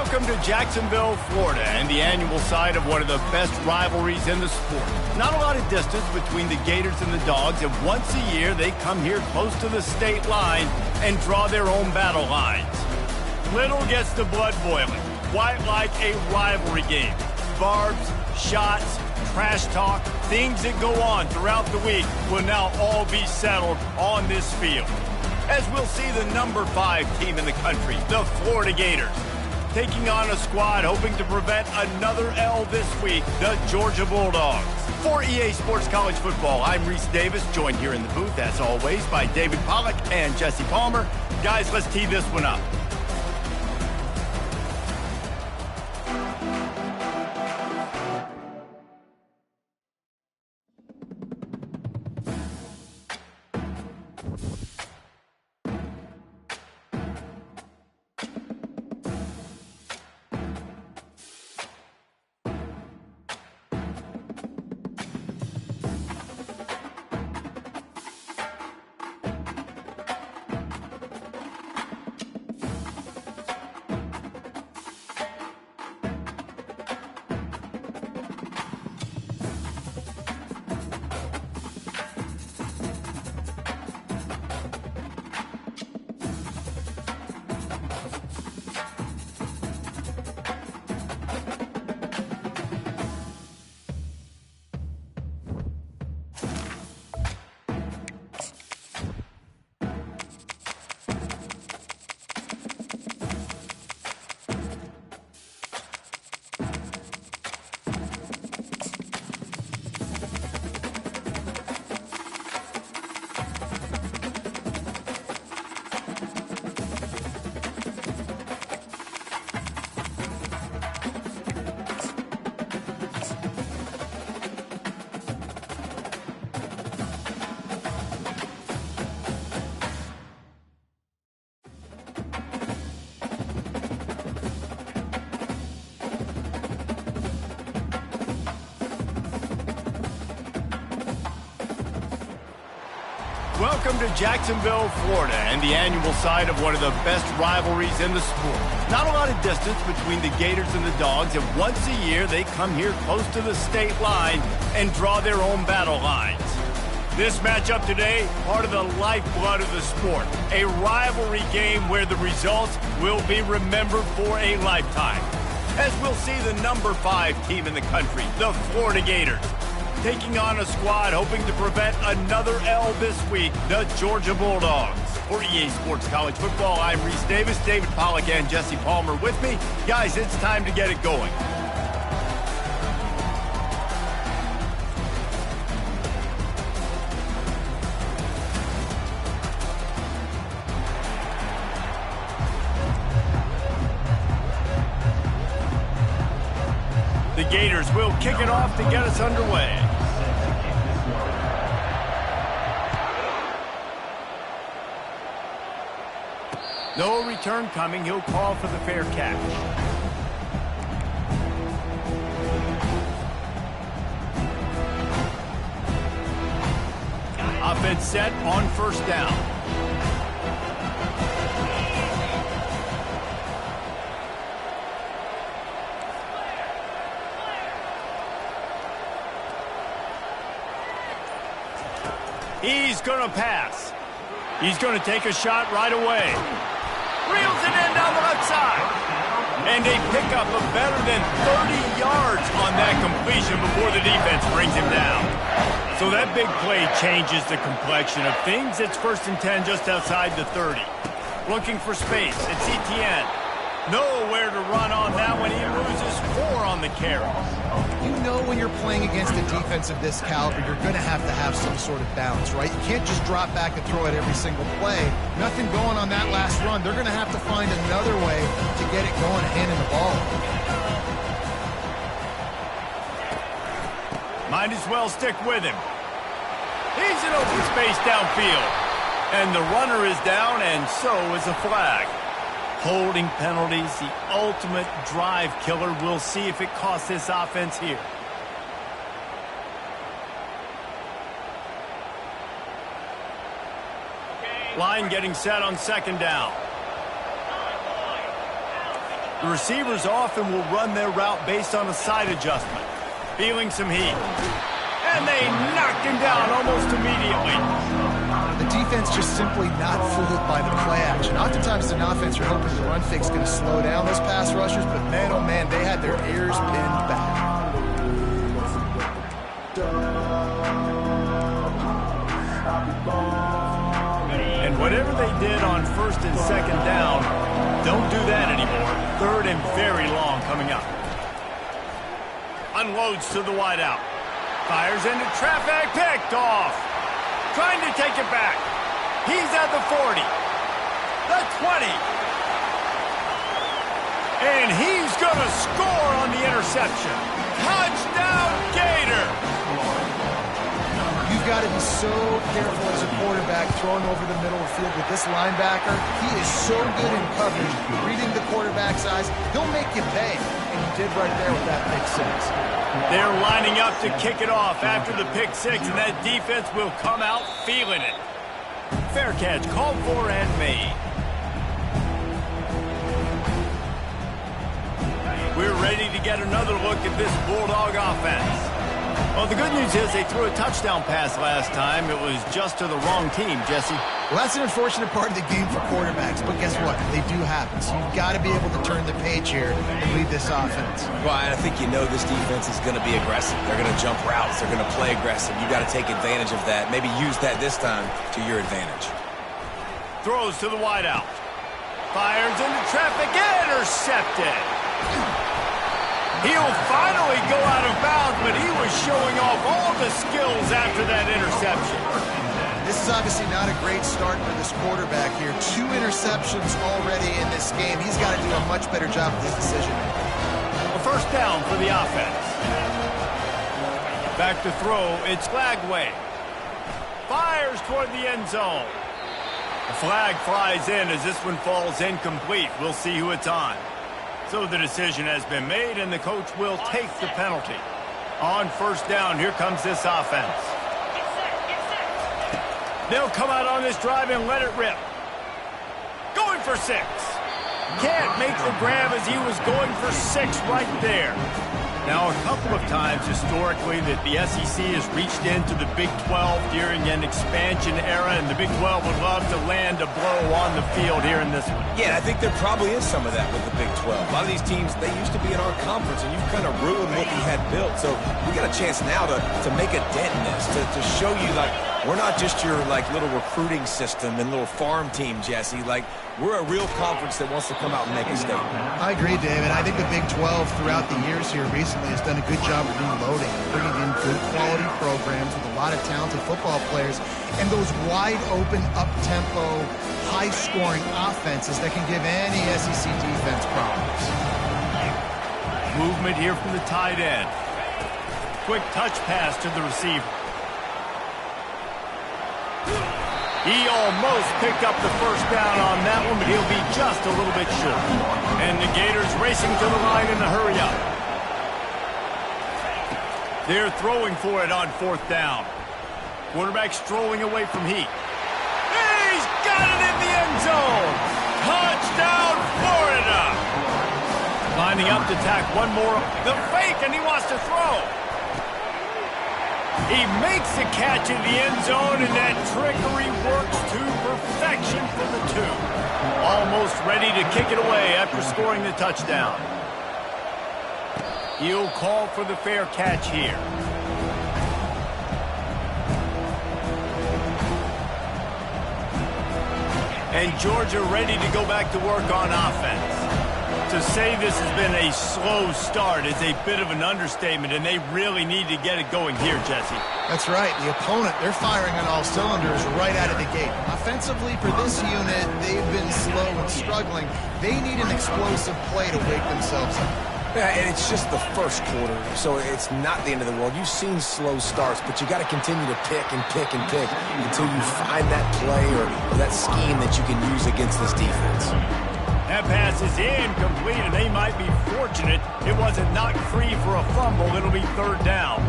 Welcome to Jacksonville, Florida, and the annual site of one of the best rivalries in the sport. Not a lot of distance between the Gators and the Dogs, and once a year they come here close to the state line and draw their own battle lines. Little gets the blood boiling, quite like a rivalry game. Barbs, shots, trash talk, things that go on throughout the week will now all be settled on this field. As we'll see the number 5 team in the country, the Florida Gators, taking on a squad hoping to prevent another L this week, the Georgia Bulldogs. For EA Sports College Football, I'm Reese Davis, joined here in the booth, as always, by David Pollack and Jesse Palmer. Guys, let's tee this one up. Welcome to Jacksonville, Florida, and the annual site of one of the best rivalries in the sport. Not a lot of distance between the Gators and the Dogs, and once a year they come here close to the state line and draw their own battle lines. This matchup today, part of the lifeblood of the sport. A rivalry game where the results will be remembered for a lifetime. As we'll see the number 5 team in the country, the Florida Gators, taking on a squad hoping to prevent another L this week, the Georgia Bulldogs. For EA Sports College Football, I'm Reese Davis, David Pollack and Jesse Palmer with me. Guys, it's time to get it going. The Gators will kick it off to get us underway. No return coming. He'll call for the fair catch. Offense set on first down. He's going to pass. He's going to take a shot right away. Reels it in down the left side. And a pickup of better than 30 yards on that completion before the defense brings him down. So that big play changes the complexion of things. It's 1st and 10 just outside the 30. Looking for space. It's Etienne. Nowhere to run on that one. He loses 4 on the carry. You know when you're playing against a defense of this caliber, you're going to have some sort of balance, right? You can't just drop back and throw it every single play. Nothing going on that last run. They're going to have to find another way to get it going, handing the ball. Might as well stick with him. He's in open space downfield. And the runner is down, and so is a flag. Holding penalties, the ultimate drive killer. We'll see if it costs this offense here. Line getting set on 2nd down. The receivers often will run their route based on a side adjustment. Feeling some heat. And they knocked him down almost immediately. The defense just simply not fooled by the play action. Oftentimes, an offense, you're hoping the run fake's going to slow down those pass rushers, but man, oh man, they had their ears pinned back. And whatever they did on first and second down, don't do that anymore. Third and very long coming up. Unloads to the wideout. Fires into traffic, picked off. Trying to take it back. He's at the 40. The 20. And he's going to score on the interception. Touchdown, Gator. You've got to be so careful as a quarterback throwing over the middle of the field with this linebacker. He is so good in coverage, reading the quarterback's eyes. He'll make you pay, and he did right there with that pick six. They're lining up to kick it off after the pick six, and that defense will come out feeling it. Fair catch called for and made. We're ready to get another look at this Bulldog offense. Well, the good news is they threw a touchdown pass last time. It was just to the wrong team, Jesse. Well, that's an unfortunate part of the game for quarterbacks, but guess what? They do happen. So you've got to be able to turn the page here and lead this offense. Well, I think you know this defense is going to be aggressive. They're going to jump routes. They're going to play aggressive. You've got to take advantage of that. Maybe use that this time to your advantage. Throws to the wideout. Fires into traffic. Intercepted. He'll finally go out of bounds, but he was showing off all the skills after that interception. This is obviously not a great start for this quarterback here. 2 interceptions already in this game. He's got to do a much better job with his decision. A first down for the offense. Back to throw. It's Flagway. Fires toward the end zone. The flag flies in as this one falls incomplete. We'll see who it's on. So the decision has been made, and the coach will take the penalty. On first down, here comes this offense. They'll come out on this drive and let it rip. Going for 6. Can't make the grab as he was going for 6 right there. Now, a couple of times historically that the SEC has reached into the Big 12 during an expansion era, and the Big 12 would love to land a blow on the field here in this one. Yeah, I think there probably is some of that with the Big 12. A lot of these teams, they used to be in our conference, and you've kind of ruined what we had built. So we got a chance now to make a dent in this, to show you, like, we're not just your, like, little recruiting system and little farm team, Jesse. Like, we're a real conference that wants to come out and make a statement. I agree, David. I think the Big 12 throughout the years here recently has done a good job of reloading, bringing in good quality programs with a lot of talented football players and those wide-open, up-tempo, high-scoring offenses that can give any SEC defense problems. Movement here from the tight end. Quick touch pass to the receiver. He almost picked up the first down on that one, but he'll be just a little bit short. And the Gators racing to the line in a hurry up. They're throwing for it on fourth down. Quarterback strolling away from heat. He's got it in the end zone. Touchdown, Florida. Lining up to tack one more. The fake, and he wants to throw. He makes the catch in the end zone, and that trickery works to perfection for the 2. Almost ready to kick it away after scoring the touchdown. He'll call for the fair catch here. And Georgia ready to go back to work on offense. To say this has been a slow start is a bit of an understatement, and they really need to get it going here, Jesse. That's right. The opponent, they're firing on all cylinders right out of the gate. Offensively, for this unit, they've been slow and struggling. They need an explosive play to wake themselves up. Yeah, and it's just the first quarter, so it's not the end of the world. You've seen slow starts, but you got to continue to pick and pick and pick until you find that play or that scheme that you can use against this defense. That pass is incomplete, and they might be fortunate it wasn't knocked free for a fumble. It'll be third down.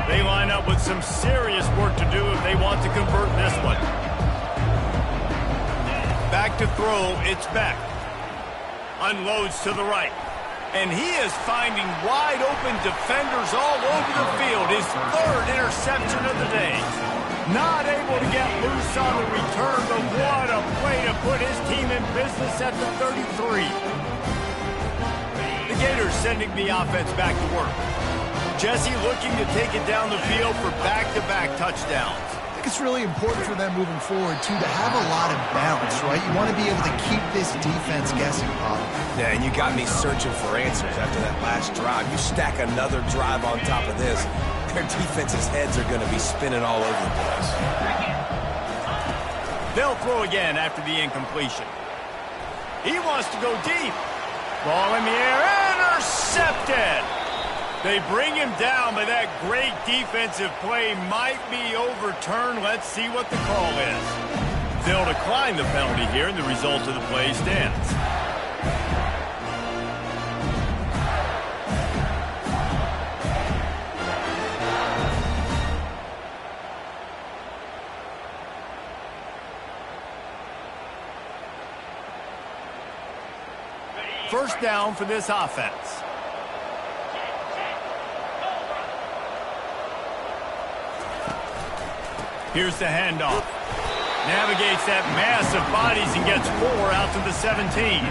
They line up with some serious work to do if they want to convert this one. Back to throw, it's Beck. Unloads to the right. And he is finding wide-open defenders all over the field. His third interception of the day. Not able to get loose on the return, but what a play to put his team in business at the 33. The Gators sending the offense back to work. Jesse looking to take it down the field for back-to-back touchdowns. I think it's really important for them moving forward, too, to have a lot of balance, right? You want to be able to keep this defense guessing, Bob. Yeah, and you got me searching for answers after that last drive. You stack another drive on top of this, their defense's heads are going to be spinning all over the place. They'll throw again after the incompletion. He wants to go deep. Ball in the air, intercepted. They bring him down, but that great defensive play might be overturned. Let's see what the call is. They'll decline the penalty here, and the result of the play stands. First down for this offense. Here's the handoff. Navigates that mass of bodies and gets 4 out to the 17.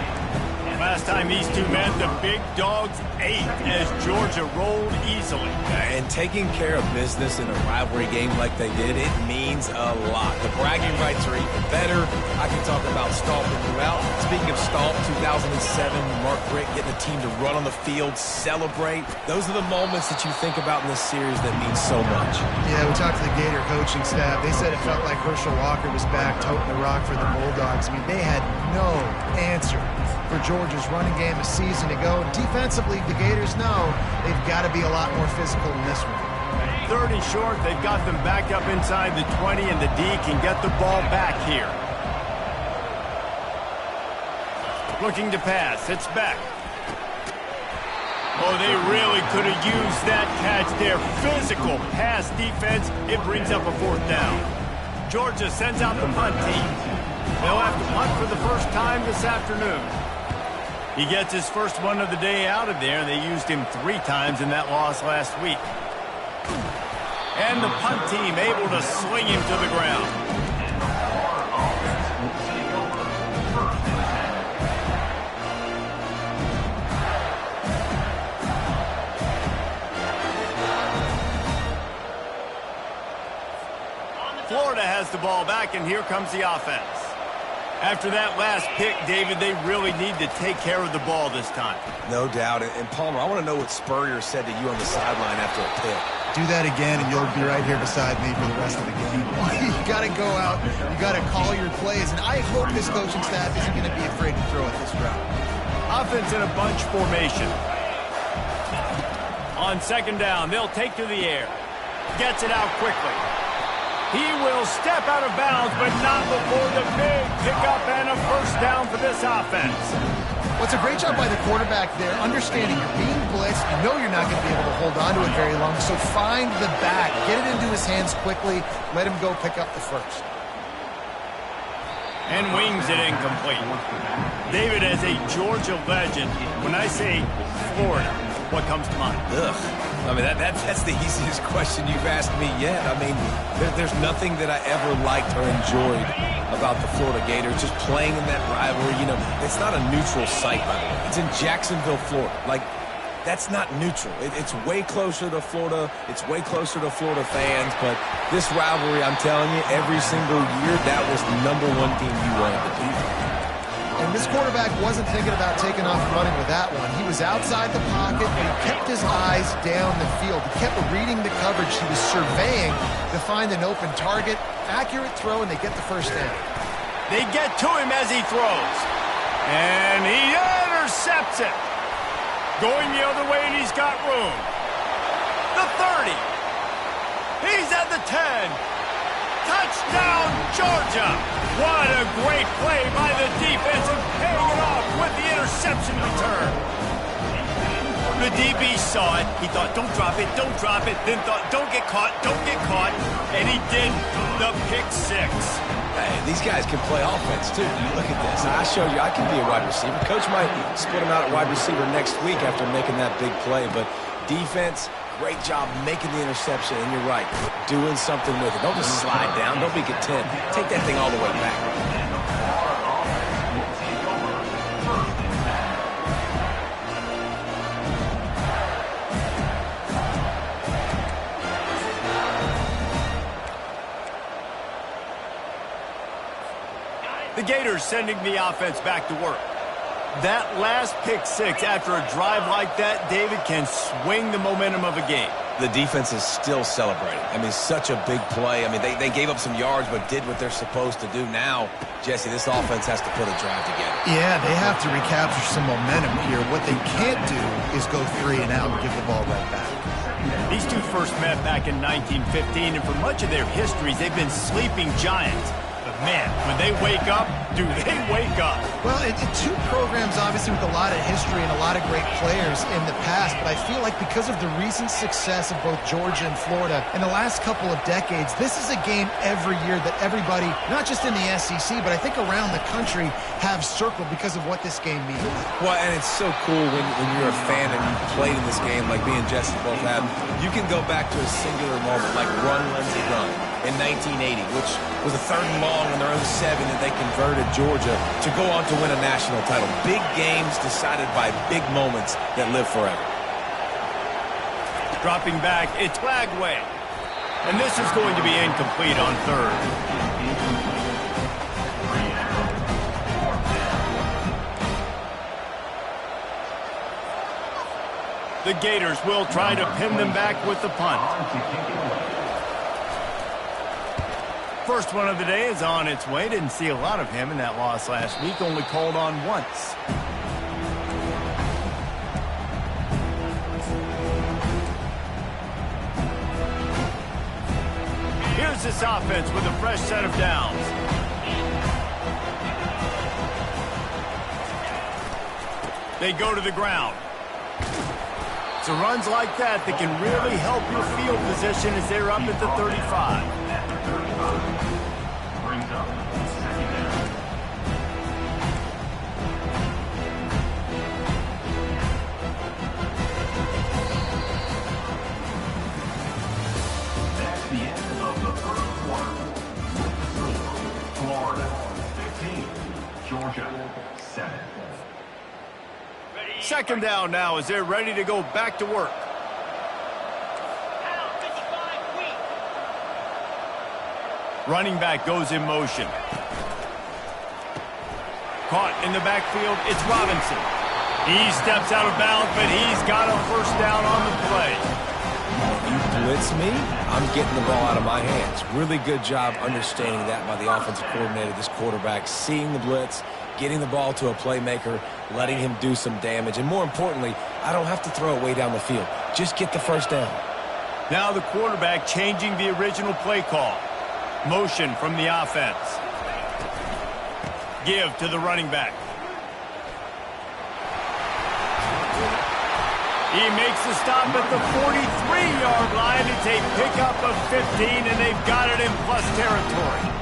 Last time these two met, the big dogs ate as Georgia rolled easily. And taking care of business in a rivalry game like they did, it means a lot. The bragging rights are even better. I can talk about Stalton throughout. Speaking of Stalton, 2007, Mark Richt getting the team to run on the field, celebrate. Those are the moments that you think about in this series that mean so much. Yeah, we talked to the Gator coaching staff. They said it felt like Herschel Walker was back toting the rock for the Bulldogs. I mean, they had no answer for Georgia's running game a season ago. Defensively, the Gators know they've got to be a lot more physical in this one. 3rd and short, they've got them back up inside the 20, and the D can get the ball back here. Looking to pass, it's back. Oh, they really could have used that catch there. Physical pass defense, it brings up a 4th down. Georgia sends out the punt team. They'll have to punt for the first time this afternoon. He gets his first one of the day out of there. They used him 3 times in that loss last week. And the punt team able to sling him to the ground. Florida has the ball back, and here comes the offense. After that last pick, David, they really need to take care of the ball this time. No doubt. And Palmer, I want to know what Spurrier said to you on the sideline after a pick. Do that again, and you'll be right here beside me for the rest of the game. You got to go out. You got to call your plays. And I hope this coaching staff isn't going to be afraid to throw at this route. Offense in a bunch formation. On 2nd down, they'll take to the air. Gets it out quickly. He will step out of bounds, but not before the big pickup and a 1st down for this offense. Well, it's a great job by the quarterback there, understanding you're being blitzed. You know you're not going to be able to hold on to it very long, so find the back. Get it into his hands quickly. Let him go pick up the 1st. And wings it incomplete. David, as a Georgia legend, when I say Florida, what comes to mind? Ugh. I mean, that's the easiest question you've asked me yet. I mean, there's nothing that I ever liked or enjoyed about the Florida Gators, just playing in that rivalry. You know, it's not a neutral site, by the way. It's in Jacksonville, Florida. Like, that's not neutral. It's way closer to Florida. It's way closer to Florida fans. But this rivalry, I'm telling you, every single year, that was the #1 team you wanted to beat. And this quarterback wasn't thinking about taking off and running with that one. He was outside the pocket, but he kept his eyes down the field. He kept reading the coverage. He was surveying to find an open target. Accurate throw, and they get the 1st down. They get to him as he throws. And he intercepts it. Going the other way, and he's got room. The 30. He's at the 10. Touchdown, Georgia. What a great play by the defense and paying it off with the interception return. The DB saw it. He thought, don't drop it, then thought, don't get caught, and he didn't. The pick six. Hey, these guys can play offense, too. Look at this. I showed you I can be a wide receiver. Coach might split him out at wide receiver next week after making that big play, but defense, great job making the interception, and you're right, doing something with it. Don't just slide down. Don't be content. Take that thing all the way back. The Gators sending the offense back to work. That last pick six after a drive like that, David, can swing the momentum of a game. The defense is still celebrating. I mean, such a big play. I mean, they gave up some yards but did what they're supposed to do. Now, Jesse, this offense has to put a drive together. Yeah, they have to recapture some momentum here. What they can't do is go 3 and out and give the ball right back. These two first met back in 1915, and for much of their histories, they've been sleeping giants. But, man, when they wake up, do they wake up? Well, two programs, obviously, with a lot of history and a lot of great players in the past, but I feel like because of the recent success of both Georgia and Florida in the last couple of decades, this is a game every year that everybody, not just in the SEC, but I think around the country, have circled because of what this game means. Well, and it's so cool when you're a fan and you played in this game like me and Jesse both have. You can go back to a singular moment like Run, Lindsey, Run in 1980, which was a 3rd and long on their own 7 that they converted Georgia to go on to win a national title. Big games decided by big moments that live forever. Dropping back, it's Flagway. And this is going to be incomplete on 3rd. The Gators will try to pin them back with the punt. First one of the day is on its way. Didn't see a lot of him in that loss last week. Only called on once. Here's this offense with a fresh set of downs. They go to the ground. So runs like that can really help your field position as they're up at the 35. Brings up 2nd down. That's the end of the first quarter. Florida 15, Georgia 7. 2nd down now as they're ready to go back to work. Running back goes in motion. Caught in the backfield, it's Robinson. He steps out of bounds, but he's got a first down on the play. You blitz me, I'm getting the ball out of my hands. Really good job understanding that by the offensive coordinator, this quarterback, seeing the blitz, getting the ball to a playmaker, letting him do some damage. And more importantly, I don't have to throw it way down the field. Just get the first down. Now the quarterback changing the original play call. Motion from the offense. Give to the running back. He makes the stop at the 43-yard line. It's a pickup of 15, and they've got it in plus territory.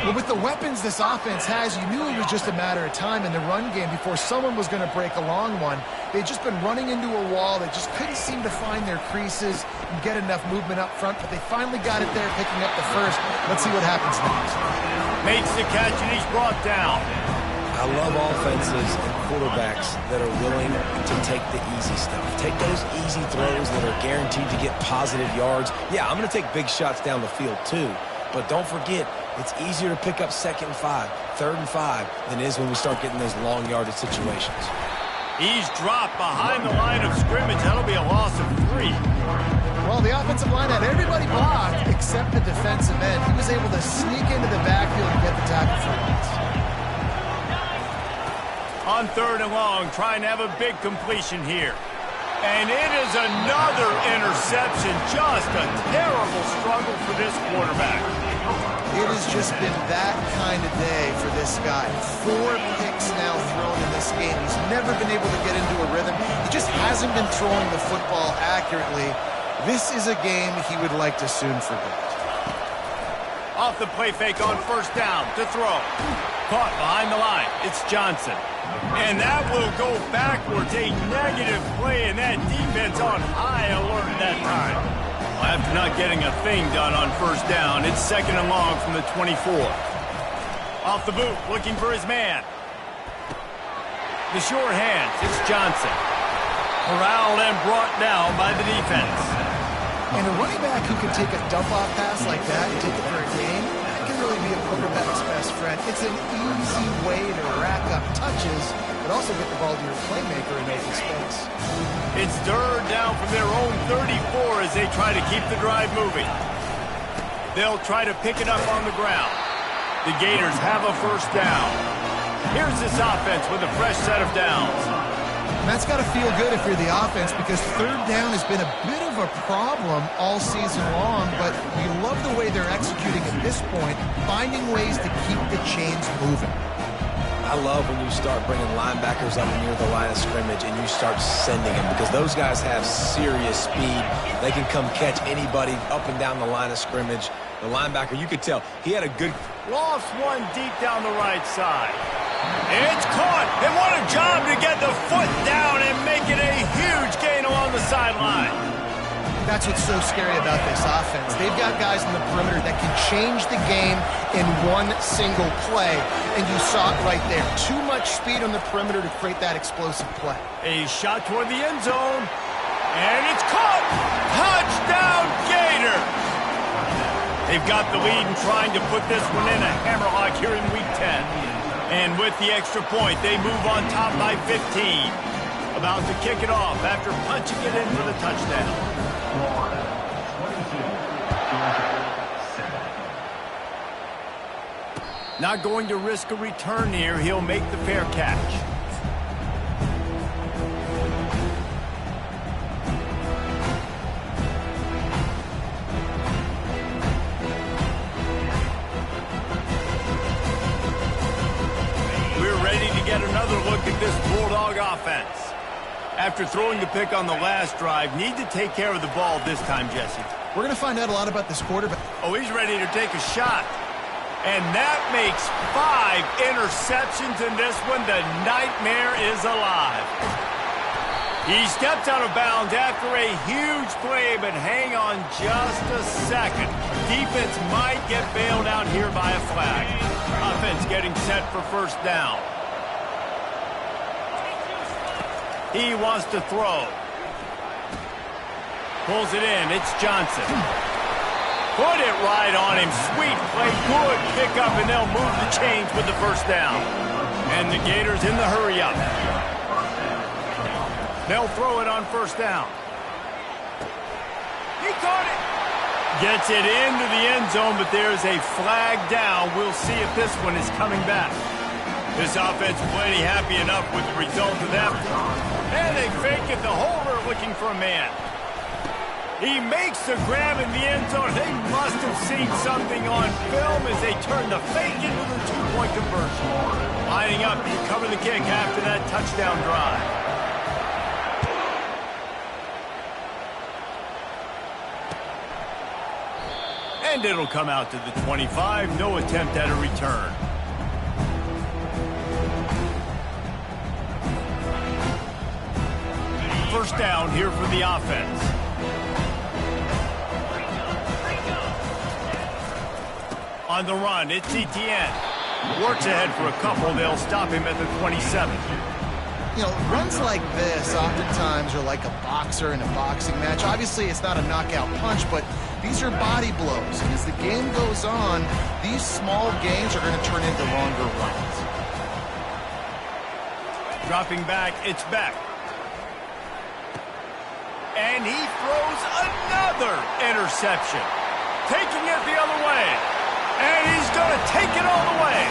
Well, with the weapons this offense has, you knew it was just a matter of time in the run game before someone was going to break a long one. They'd just been running into a wall. They just couldn't seem to find their creases and get enough movement up front, but they finally got it there, picking up the first. Let's see what happens next. Makes the catch, and he's brought down. I love offenses and quarterbacks that are willing to take the easy stuff. Take those easy throws that are guaranteed to get positive yards. Yeah, I'm going to take big shots down the field too. But don't forget, it's easier to pick up 2nd and 5, 3rd and 5 than it is when we start getting those long yardage situations. He's dropped behind the line of scrimmage. That'll be a loss of 3. Well, the offensive line had everybody blocked except the defensive end. He was able to sneak into the backfield and get the tackle for loss. On 3rd and long, trying to have a big completion here. And it is another interception. Just a terrible struggle for this quarterback. It has just been that kind of day for this guy. 4 picks now thrown in this game. He's never been able to get into a rhythm. He just hasn't been throwing the football accurately. This is a game he would like to soon forget. Off the play fake on first down to throw. Caught behind the line. It's Johnson. And that will go backwards. A negative play, and that defense on high alert that time. After not getting a thing done on first down, it's 2nd and long from the 24. Off the boot, looking for his man. The short hands, it's Johnson. Corralled and brought down by the defense. And a running back who can take a dump-off pass like that and take it for a gain, that can really be a quarterback's best friend. It's an easy way to rack up touches, but also get the ball to your playmaker in open space. It's 3rd down from their own 34 as they try to keep the drive moving. They'll try to pick it up on the ground. The Gators have a first down. Here's this offense with a fresh set of downs. And that's got to feel good if you're the offense, because 3rd down has been a bit of a problem all season long, but you love the way they're executing at this point, finding ways to keep the chains moving. I love when you start bringing linebackers up near the line of scrimmage and you start sending them, because those guys have serious speed. They can come catch anybody up and down the line of scrimmage. The linebacker, you could tell, he had a good... Lost one deep down the right side. It's caught. And what a job to get the foot down and make it a huge gain along the sideline. That's what's so scary about this offense. They've got guys in the perimeter that can change the game in one single play, and you saw it right there. Too much speed on the perimeter to create that explosive play. A shot toward the end zone, and it's caught. Touchdown, Gator. They've got the lead and trying to put this one in a hammerlock here in Week 10. And with the extra point, they move on top by 15. About to kick it off after punching it in for the touchdown. Not going to risk a return here. He'll make the fair catch. We're ready to get another look at this Bulldog offense. After throwing the pick on the last drive, need to take care of the ball this time, Jesse. We're going to find out a lot about this quarterback. Oh, he's ready to take a shot. And that makes 5 interceptions in this one. The nightmare is alive. He stepped out of bounds after a huge play, but hang on just a second. Defense might get bailed out here by a flag. Offense getting set for first down. He wants to throw. Pulls it in. It's Johnson. Put it right on him. Sweet play. Good pickup, and they'll move the chains with the first down. And the Gators in the hurry-up. They'll throw it on first down. He caught it. Gets it into the end zone, but there's a flag down. We'll see if this one is coming back. This offense plenty happy enough with the result of that. And they fake it. The holder looking for a man. He makes the grab in the end zone. They must have seen something on film as they turn the fake into the two-point conversion. Lining up to cover the kick after that touchdown drive. And it'll come out to the 25. No attempt at a return. First down here for the offense. On the run, it's Etienne. Works ahead for a couple. They'll stop him at the 27. You know, runs like this oftentimes are like a boxer in a boxing match. Obviously, it's not a knockout punch, but these are body blows. And as the game goes on, these small gains are going to turn into longer runs. Dropping back, it's Beck. And he throws another interception. Taking it the other way. And he's going to take it all the way.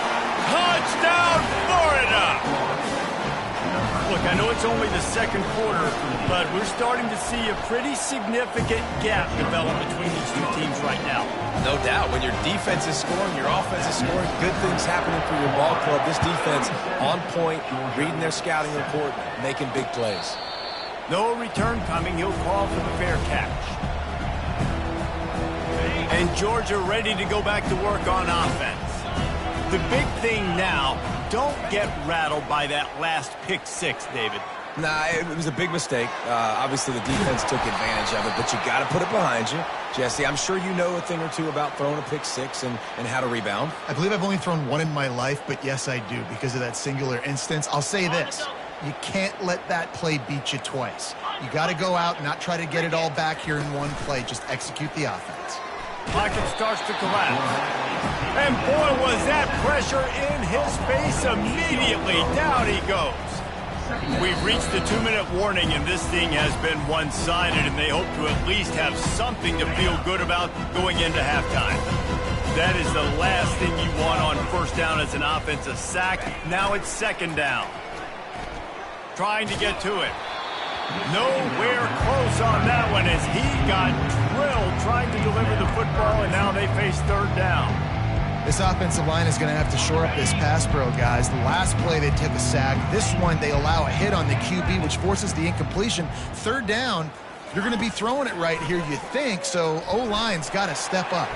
Touchdown, Florida. look, I know it's only the second quarter, but we're starting to see a pretty significant gap develop between these two teams right now. No doubt. When your defense is scoring, your offense is scoring, good things happening for your ball club. This defense on point, reading their scouting report, making big plays. No return coming. He'll call for the fair catch. And Georgia ready to go back to work on offense. The big thing now, don't get rattled by that last pick six, David. Nah, it was a big mistake. Obviously, the defense took advantage of it, but you got to put it behind you. Jesse, I'm sure you know a thing or two about throwing a pick six and how to rebound. I believe I've only thrown one in my life, but yes, I do because of that singular instance. I'll say this. You can't let that play beat you twice. You got to go out and not try to get it all back here in one play. Just execute the offense. Pocket starts to collapse. And boy, was that pressure in his face immediately. Down he goes. We've reached the 2-minute warning, and this thing has been one-sided, and they hope to at least have something to feel good about going into halftime. That is the last thing you want on first down as an offensive sack. Now it's second down. Trying to get to it. Nowhere close on that one as he got drilled trying to deliver the football, and now they face third down. This offensive line is going to have to shore up this pass pro, guys. The last play they took a sack. This one they allow a hit on the QB, which forces the incompletion. Third down, you're going to be throwing it right here, you think, so O-line's got to step up.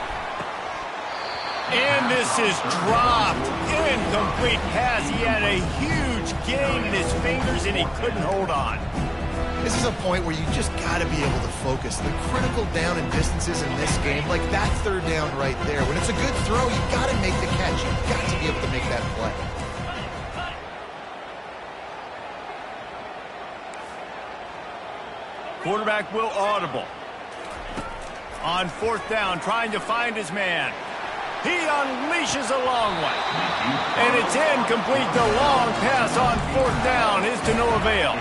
And this is dropped. Incomplete pass. He had a huge gain in his fingers, and he couldn't hold on. This is a point where you just got to be able to focus. The critical down and distances in this game, like that third down right there. When it's a good throw, you got to make the catch. You've got to be able to make that play. Quarterback will audible. On fourth down, trying to find his man. He unleashes a long one. And it's incomplete. The long pass on fourth down is to no avail.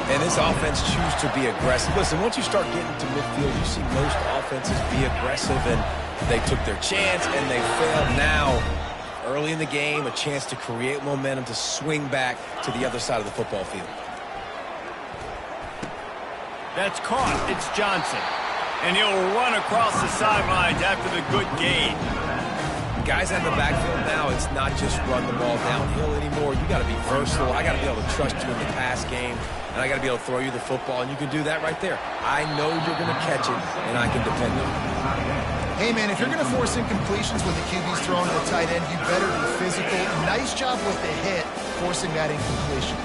And this offense chooses to be aggressive. Listen, once you start getting to midfield, you see most offenses be aggressive, and they took their chance, and they failed. Now, early in the game, a chance to create momentum, to swing back to the other side of the football field. That's caught. It's Johnson. And he'll run across the sidelines after the good gain. Guys out in the backfield now, it's not just run the ball downhill anymore. You got to be versatile. I got to be able to trust you in the pass game, and I got to be able to throw you the football, and you can do that right there. I know you're going to catch it, and I can depend on it. Hey, man, if you're going to force incompletions when the QB's throwing to the tight end, you better be physical. Nice job with the hit, forcing that incompletion.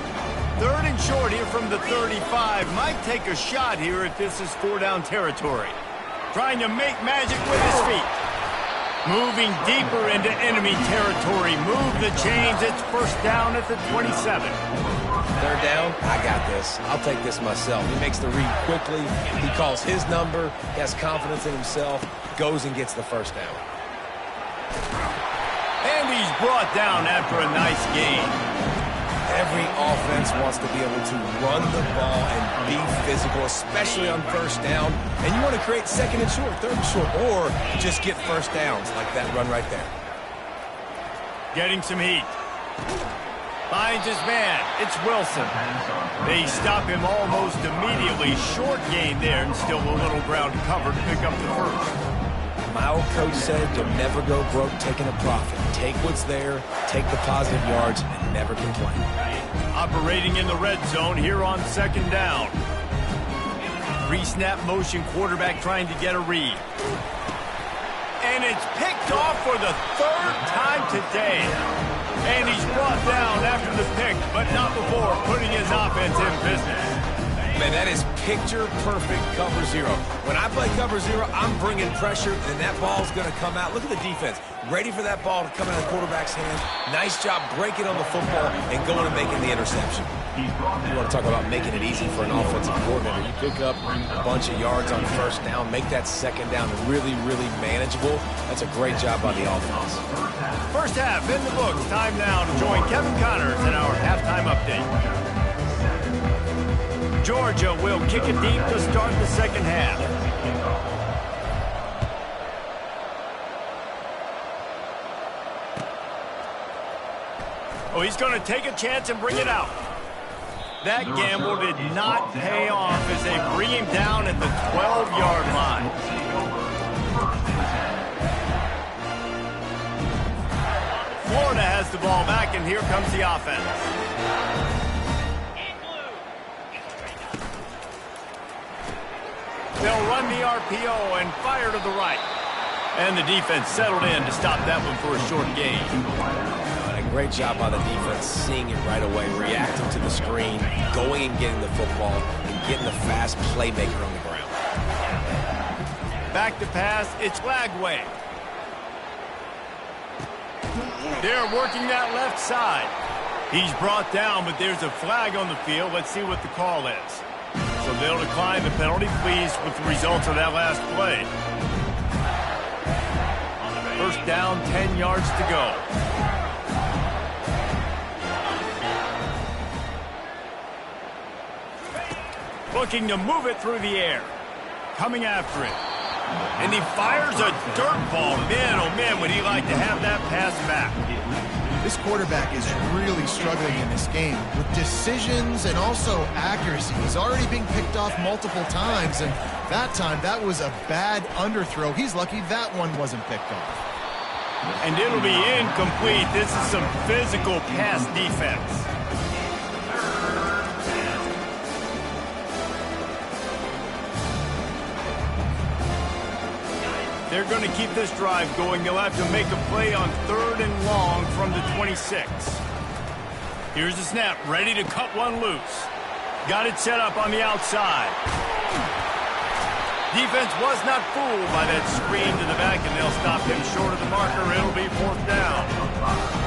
Third and short here from the 35. Might take a shot here if this is four-down territory. Trying to make magic with his feet. Moving deeper into enemy territory. Move the chains. It's first down at the 27. Third down, I got this. I'll take this myself. He makes the read quickly. He calls his number. He has confidence in himself. Goes and gets the first down. And he's brought down after a nice gain. Every offense wants to be able to run the ball and be physical, especially on first down. And you want to create second and short, third and short, or just get first downs like that run right there. Getting some heat. Finds his man. It's Wilson. They stop him almost immediately. Short gain there, and still a little ground cover to pick up the first. My old coach said you'll never go broke taking a profit. Take what's there, take the positive yards, and never complain. Operating in the red zone here on second down. Pre-snap motion, quarterback trying to get a read. And it's picked off for the third time today. And he's brought down after the pick, but not before putting his offense in business. Man, that is picture-perfect cover zero. When I play cover zero, I'm bringing pressure, and that ball's going to come out. Look at the defense. Ready for that ball to come out of the quarterback's hands. Nice job breaking on the football and going and making the interception. You want to talk about making it easy for an offensive coordinator. You pick up a bunch of yards on first down, make that second down really, really manageable. That's a great job by the offense. First half in the books. Time now to join Kevin Connors in our halftime update. Georgia will kick it deep to start the second half. Oh, he's going to take a chance and bring it out. That gamble did not pay off as they bring him down at the 12-yard line. Florida has the ball back, and here comes the offense. They'll run the RPO and fire to the right. And the defense settled in to stop that one for a short gain. And a great job by the defense, seeing it right away, reacting to the screen, going and getting the football, and getting the fast playmaker on the ground. Back to pass, it's flag wave. They're working that left side. He's brought down, but there's a flag on the field. Let's see what the call is. So they'll decline the penalty, pleased with the results of that last play. First down, 10 yards to go. Looking to move it through the air. Coming after it. And he fires a dirt ball. Man, oh man, would he like to have that pass back. This quarterback is really struggling in this game with decisions and also accuracy. He's already being picked off multiple times, and that time that was a bad underthrow. He's lucky that one wasn't picked off. And it'll be incomplete. This is some physical pass defense. They're going to keep this drive going. They'll have to make a play on 3rd and long from the 26. Here's the snap, ready to cut one loose. Got it set up on the outside. Defense was not fooled by that screen to the back, and they'll stop him short of the marker. It'll be 4th down.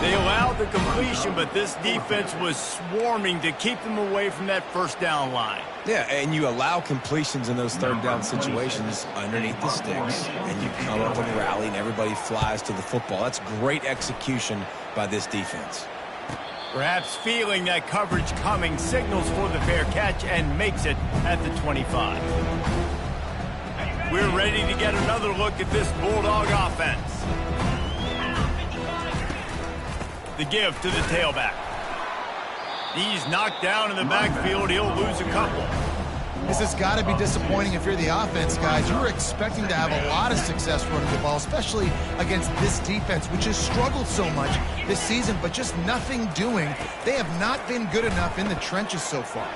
They allowed the completion, but this defense was swarming to keep them away from that 1st down line. Yeah, and you allow completions in those 3rd down situations underneath the sticks, and you come up and rally, and everybody flies to the football. That's great execution by this defense. Perhaps feeling that coverage coming, signals for the fair catch and makes it at the 25. We're ready to get another look at this Bulldog offense. The give to the tailback. He's knocked down in the backfield. He'll lose a couple. This has got to be disappointing if you're the offense, guys. You were expecting to have a lot of success running the ball, especially against this defense, which has struggled so much this season, but just nothing doing. They have not been good enough in the trenches so far.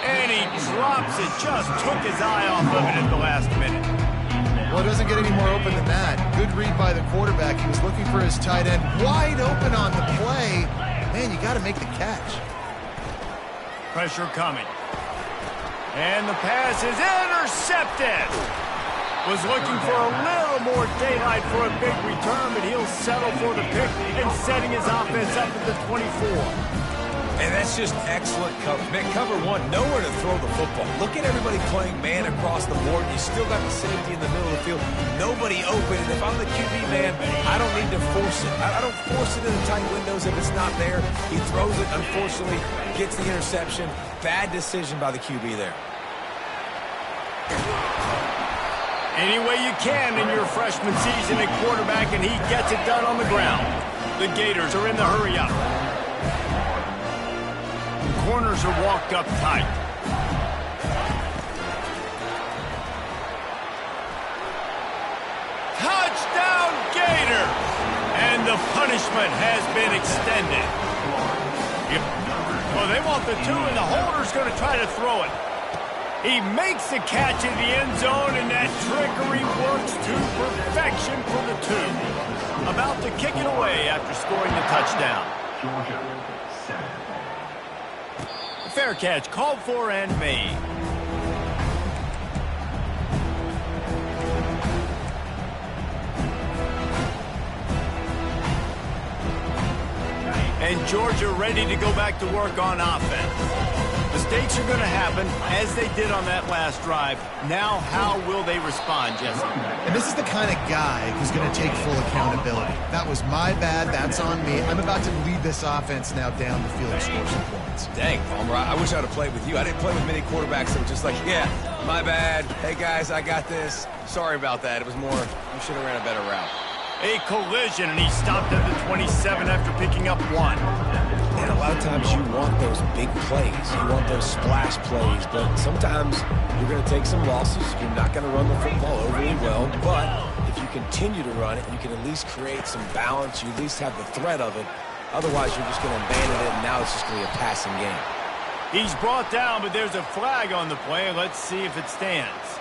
And he drops it. Just took his eye off of it at the last minute. Well, it doesn't get any more open than that. Good read by the quarterback. He was looking for his tight end. Wide open on the play. Man, you got to make the catch. Pressure coming. And the pass is intercepted. Was looking for a little more daylight for a big return, but he'll settle for the pick and setting his offense up at the 24. And that's just excellent coverage. Man, cover one, nowhere to throw the football. Look at everybody playing man across the board. You still got the safety in the middle of the field. Nobody open. And if I'm the QB, man, I don't need to force it. I don't force it in the tight windows if it's not there. He throws it, unfortunately, gets the interception. Bad decision by the QB there. Any way you can in your freshman season at quarterback, and he gets it done on the ground. The Gators are in the hurry up. Corners are walked up tight. Touchdown, Gator! And the punishment has been extended. Well, they want the 2, and the holder's going to try to throw it. He makes the catch in the end zone, and that trickery works to perfection for the 2. About to kick it away after scoring the touchdown. Georgia, 7. Fair catch called for and made. And Georgia ready to go back to work on offense. Mistakes are going to happen, as they did on that last drive. Now, how will they respond, Jesse? And this is the kind of guy who's going to take full accountability. That was my bad. That's on me. I'm about to lead this offense now down the field and score some points. Dang, Palmer, I wish I would have played with you. I didn't play with many quarterbacks that were just like, yeah, my bad. Hey, guys, I got this. Sorry about that. It was more, you should have ran a better route. A collision, and he stopped at the 27 after picking up 1. And a lot of times you want those big plays. You want those splash plays. But sometimes you're going to take some losses. You're not going to run the football overly well. But if you continue to run it, you can at least create some balance. You at least have the threat of it. Otherwise, you're just going to abandon it, and now it's just going to be a passing game. He's brought down, but there's a flag on the play. Let's see if it stands.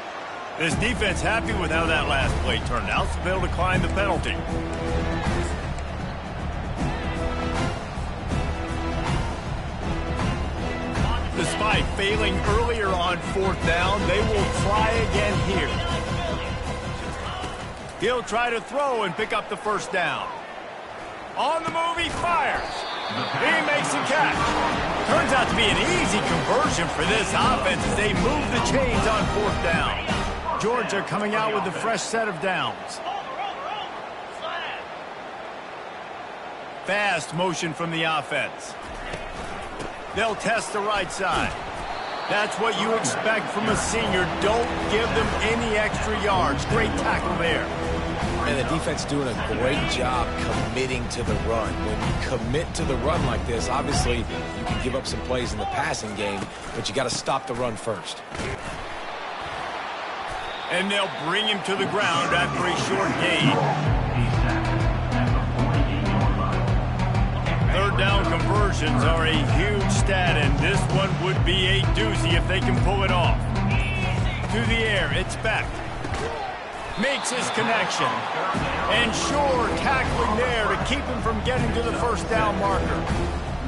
This defense happy with how that last play turned out, so they'll decline the penalty. Despite failing earlier on 4th down, they will try again here. He'll try to throw and pick up the 1st down. On the move, he fires. He makes a catch. Turns out to be an easy conversion for this offense as they move the chains on 4th down. Georgia coming out with a fresh set of downs. Fast motion from the offense. They'll test the right side. That's what you expect from a senior. Don't give them any extra yards. Great tackle there. And the defense doing a great job committing to the run. When you commit to the run like this, obviously you can give up some plays in the passing game, but you got to stop the run first. And they'll bring him to the ground after a short gain. 3rd down conversions are a huge stat, and this one would be a doozy if they can pull it off. To the air, it's Beck. Makes his connection. And sure, tackling there to keep him from getting to the 1st down marker.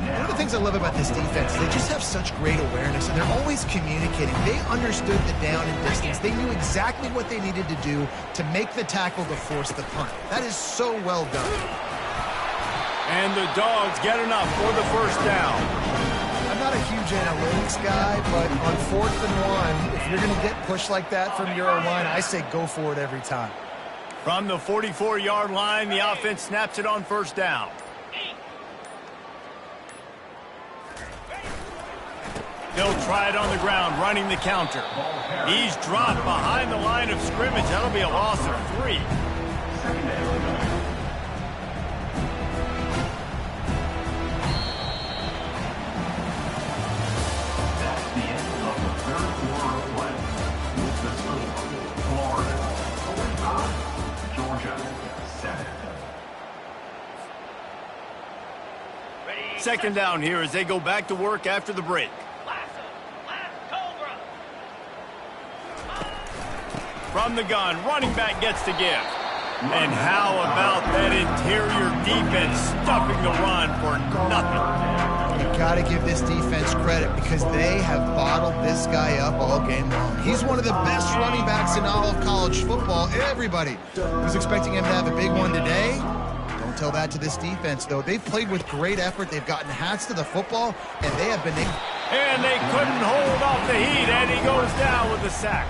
One of the things I love about this defense is they just have such great awareness, and they're always communicating. They understood the down and distance. They knew exactly what they needed to do to make the tackle to force the punt. That is so well done. And the Dogs get enough for the 1st down. I'm not a huge analytics guy, but on 4th and 1, if you're going to get pushed like that from your line, I say go for it every time. From the 44-yard line, the offense snaps it on 1st down. They'll try it on the ground, running the counter. He's dropped behind the line of scrimmage. That'll be a loss of 3. Second down here as they go back to work after the break. From the gun, running back gets to give. And how about that interior defense stuffing the run for nothing? You've got to give this defense credit because they have bottled this guy up all game long. He's one of the best running backs in all of college football. Everybody was expecting him to have a big one today. Don't tell that to this defense, though. They've played with great effort. They've gotten hats to the football, and they have been able. And they couldn't hold off the heat, and he goes down with the sack.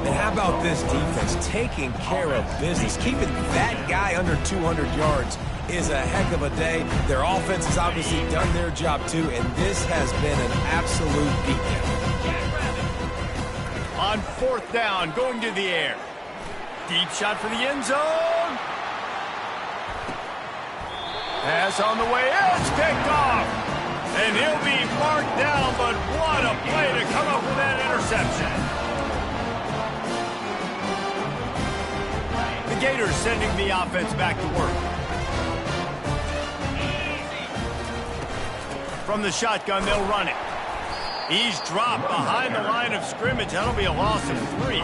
And how about this defense taking care of business? Keeping that guy under 200 yards is a heck of a day. Their offense has obviously done their job too, and this has been an absolute beatdown. On 4th down, going to the air. Deep shot for the end zone. Pass on the way, it's picked off. And he'll be marked down, but what a play to come up with that interception. The Gators sending the offense back to work. From the shotgun, they'll run it. He's dropped behind the line of scrimmage. That'll be a loss of 3.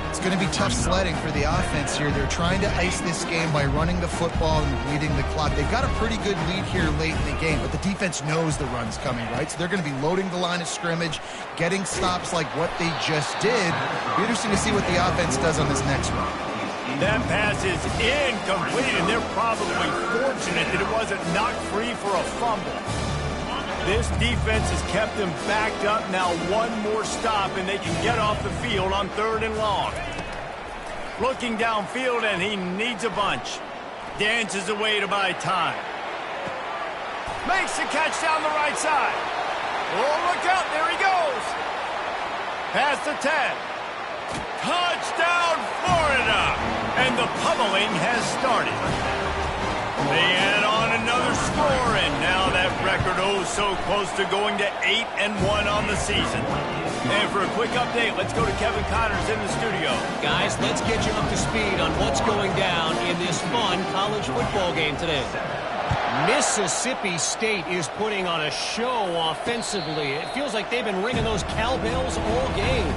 It's going to be tough sledding for the offense here. They're trying to ice this game by running the football and bleeding the clock. They've got a pretty good lead here late in the game, but the defense knows the run's coming, right? So they're going to be loading the line of scrimmage, getting stops like what they just did. It'll be interesting to see what the offense does on this next one. That pass is incomplete, and they're probably fortunate that it wasn't knocked free for a fumble. This defense has kept them backed up. Now one more stop, and they can get off the field on 3rd and long. Looking downfield, and he needs a bunch. Dances away to buy time. Makes the catch down the right side. Oh, look out. There he goes. Past the 10. Touchdown, Florida. And the pummeling has started. They add on another score, and now that record So close to going to 8-1 on the season. And for a quick update, let's go to Kevin Connors in the studio. Guys, let's get you up to speed on what's going down in this fun college football game today. Mississippi State is putting on a show offensively. It feels like they've been ringing those cowbells all game.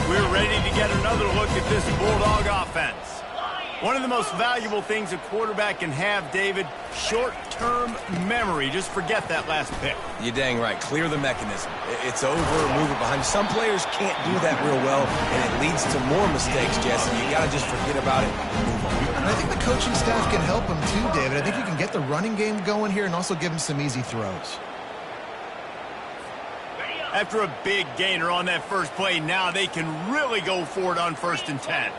We're ready to get another look at this Bulldog offense. One of the most valuable things a quarterback can have, David, short-term memory. Just forget that last pick. You're dang right. Clear the mechanism. It's over, move it behind you. Some players can't do that real well, and it leads to more mistakes, Jesse. You got to just forget about it and move on. And I think the coaching staff can help him too, David. I think you can get the running game going here and also give him some easy throws. After a big gainer on that first play, now they can really go for it on 1st and 10.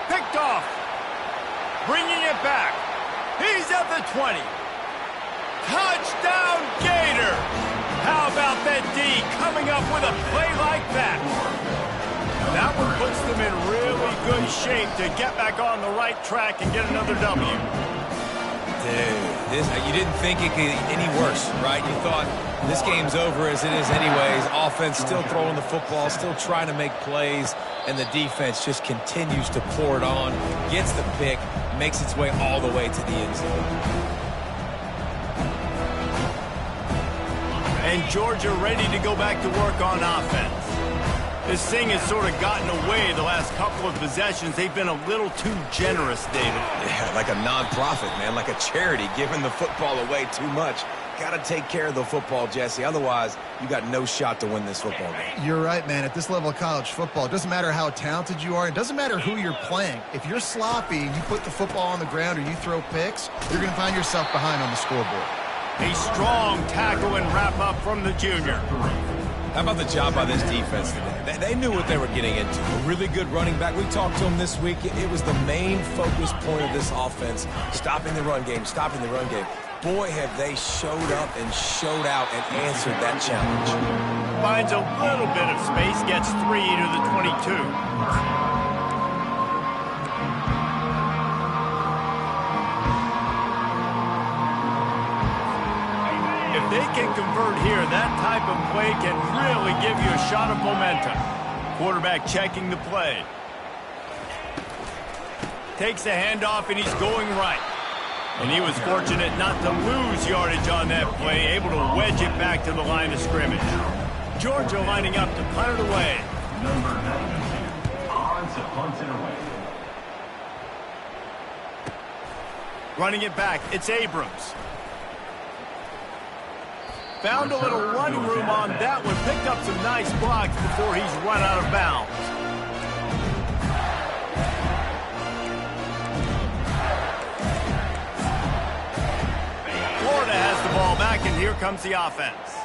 Picked off. Bringing it back. He's at the 20. Touchdown Gator. How about that D coming up with a play like that? That one puts them in really good shape to get back on the right track and get another W. Dude, you didn't think it could get any worse, right? You thought this game's over as it is anyways. Offense still throwing the football, still trying to make plays, and the defense just continues to pour it on, gets the pick, makes its way all the way to the end zone. And Georgia ready to go back to work on offense. This thing has sort of gotten away the last couple of possessions. They've been a little too generous, David. Yeah, like a non-profit, man, like a charity, giving the football away too much. Got to take care of the football, Jesse. Otherwise, you got no shot to win this football game. You're right, man. At this level of college football, it doesn't matter how talented you are. It doesn't matter who you're playing. If you're sloppy and you put the football on the ground or you throw picks, you're going to find yourself behind on the scoreboard. A strong tackle and wrap up from the junior. How about the job by this defense today? They knew what they were getting into. A really good running back. We talked to him this week. It was the main focus point of this offense, stopping the run game, stopping the run game. Boy, have they showed up and showed out and answered that challenge. Finds a little bit of space, gets 3 to the 22. They can convert here. That type of play can really give you a shot of momentum. Quarterback checking the play. Takes the handoff, and he's going right. And he was fortunate not to lose yardage on that play, able to wedge it back to the line of scrimmage. Georgia lining up to punt it away. Number 92, odds to punt it away. Running it back, it's Abrams. Found a little run room on that one. Picked up some nice blocks before he's run out of bounds. Florida has the ball back, and here comes the offense.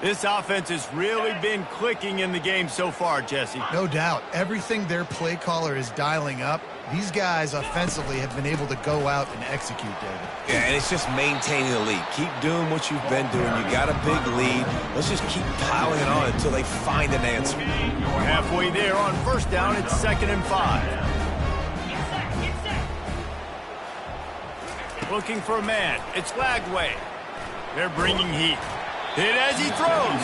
This offense has really been clicking in the game so far, Jesse. No doubt. Everything their play caller is dialing up, these guys offensively have been able to go out and execute, David. Yeah, and it's just maintaining the lead. Keep doing what you've been doing. You got a big lead. Let's just keep piling it on until they find an answer. We're halfway there on 1st down. It's 2nd and 5. Looking for a man. It's Lagway. They're bringing heat. Hit as he throws.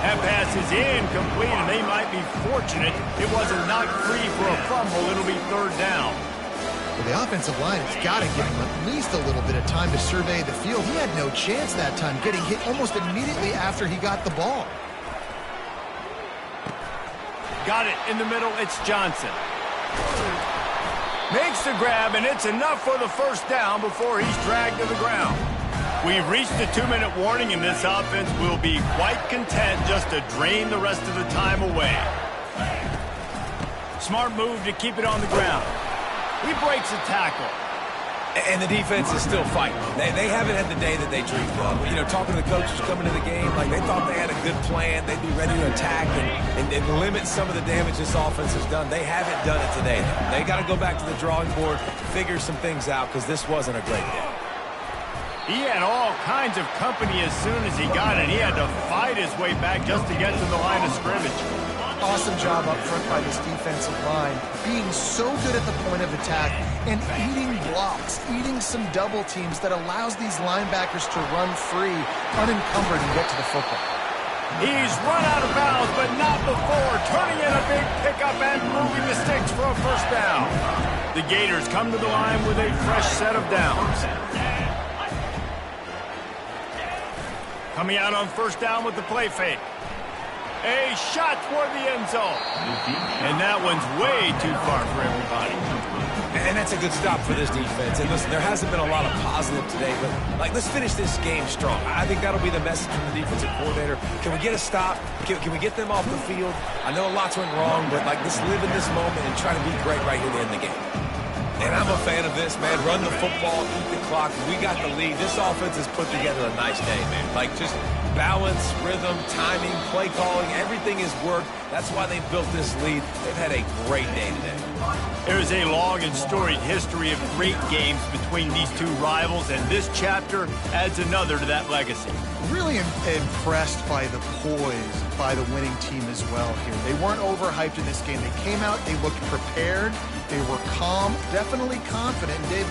That pass is incomplete, and they might be fortunate it wasn't knocked free for a fumble. It'll be 3rd down. Well, the offensive line has got to give him at least a little bit of time to survey the field. He had no chance that time, getting hit almost immediately after he got the ball. Got it in the middle. It's Johnson. Makes the grab, and it's enough for the 1st down before he's dragged to the ground. We've reached the 2-minute warning, and this offense will be quite content just to drain the rest of the time away. Smart move to keep it on the ground. He breaks a tackle. And the defense is still fighting. They haven't had the day that they dreamed of. You know, talking to the coaches coming to the game, like they thought they had a good plan. They'd be ready to attack and limit some of the damage this offense has done. They haven't done it today. They got to go back to the drawing board, figure some things out, because this wasn't a great day. He had all kinds of company as soon as he got it. He had to fight his way back just to get to the line of scrimmage. Awesome job up front by this defensive line, being so good at the point of attack and eating blocks, eating some double teams that allows these linebackers to run free, unencumbered, and get to the football. He's run out of bounds, but not before turning in a big pickup and moving the sticks for a first down. The Gators come to the line with a fresh set of downs. Coming out on first down with the play fake. A shot toward the end zone. And that one's way too far for everybody. And that's a good stop for this defense. And listen, there hasn't been a lot of positive today, but let's finish this game strong. I think that'll be the message from the defensive coordinator. Can we get a stop? Can we get them off the field? I know lots went wrong, but let's live in this moment and try to be great right here to end the game. And I'm a fan of this, man. Run the football, eat the clock. We got the lead. This offense has put together a nice day, man. Just balance, rhythm, timing, play calling, everything has worked. That's why they built this lead. They've had a great day today. There's a long and storied history of great games between these two rivals, and this chapter adds another to that legacy. Really impressed by the poise by the winning team as well here. They weren't overhyped in this game. They came out, they looked prepared, they were calm, definitely confident, and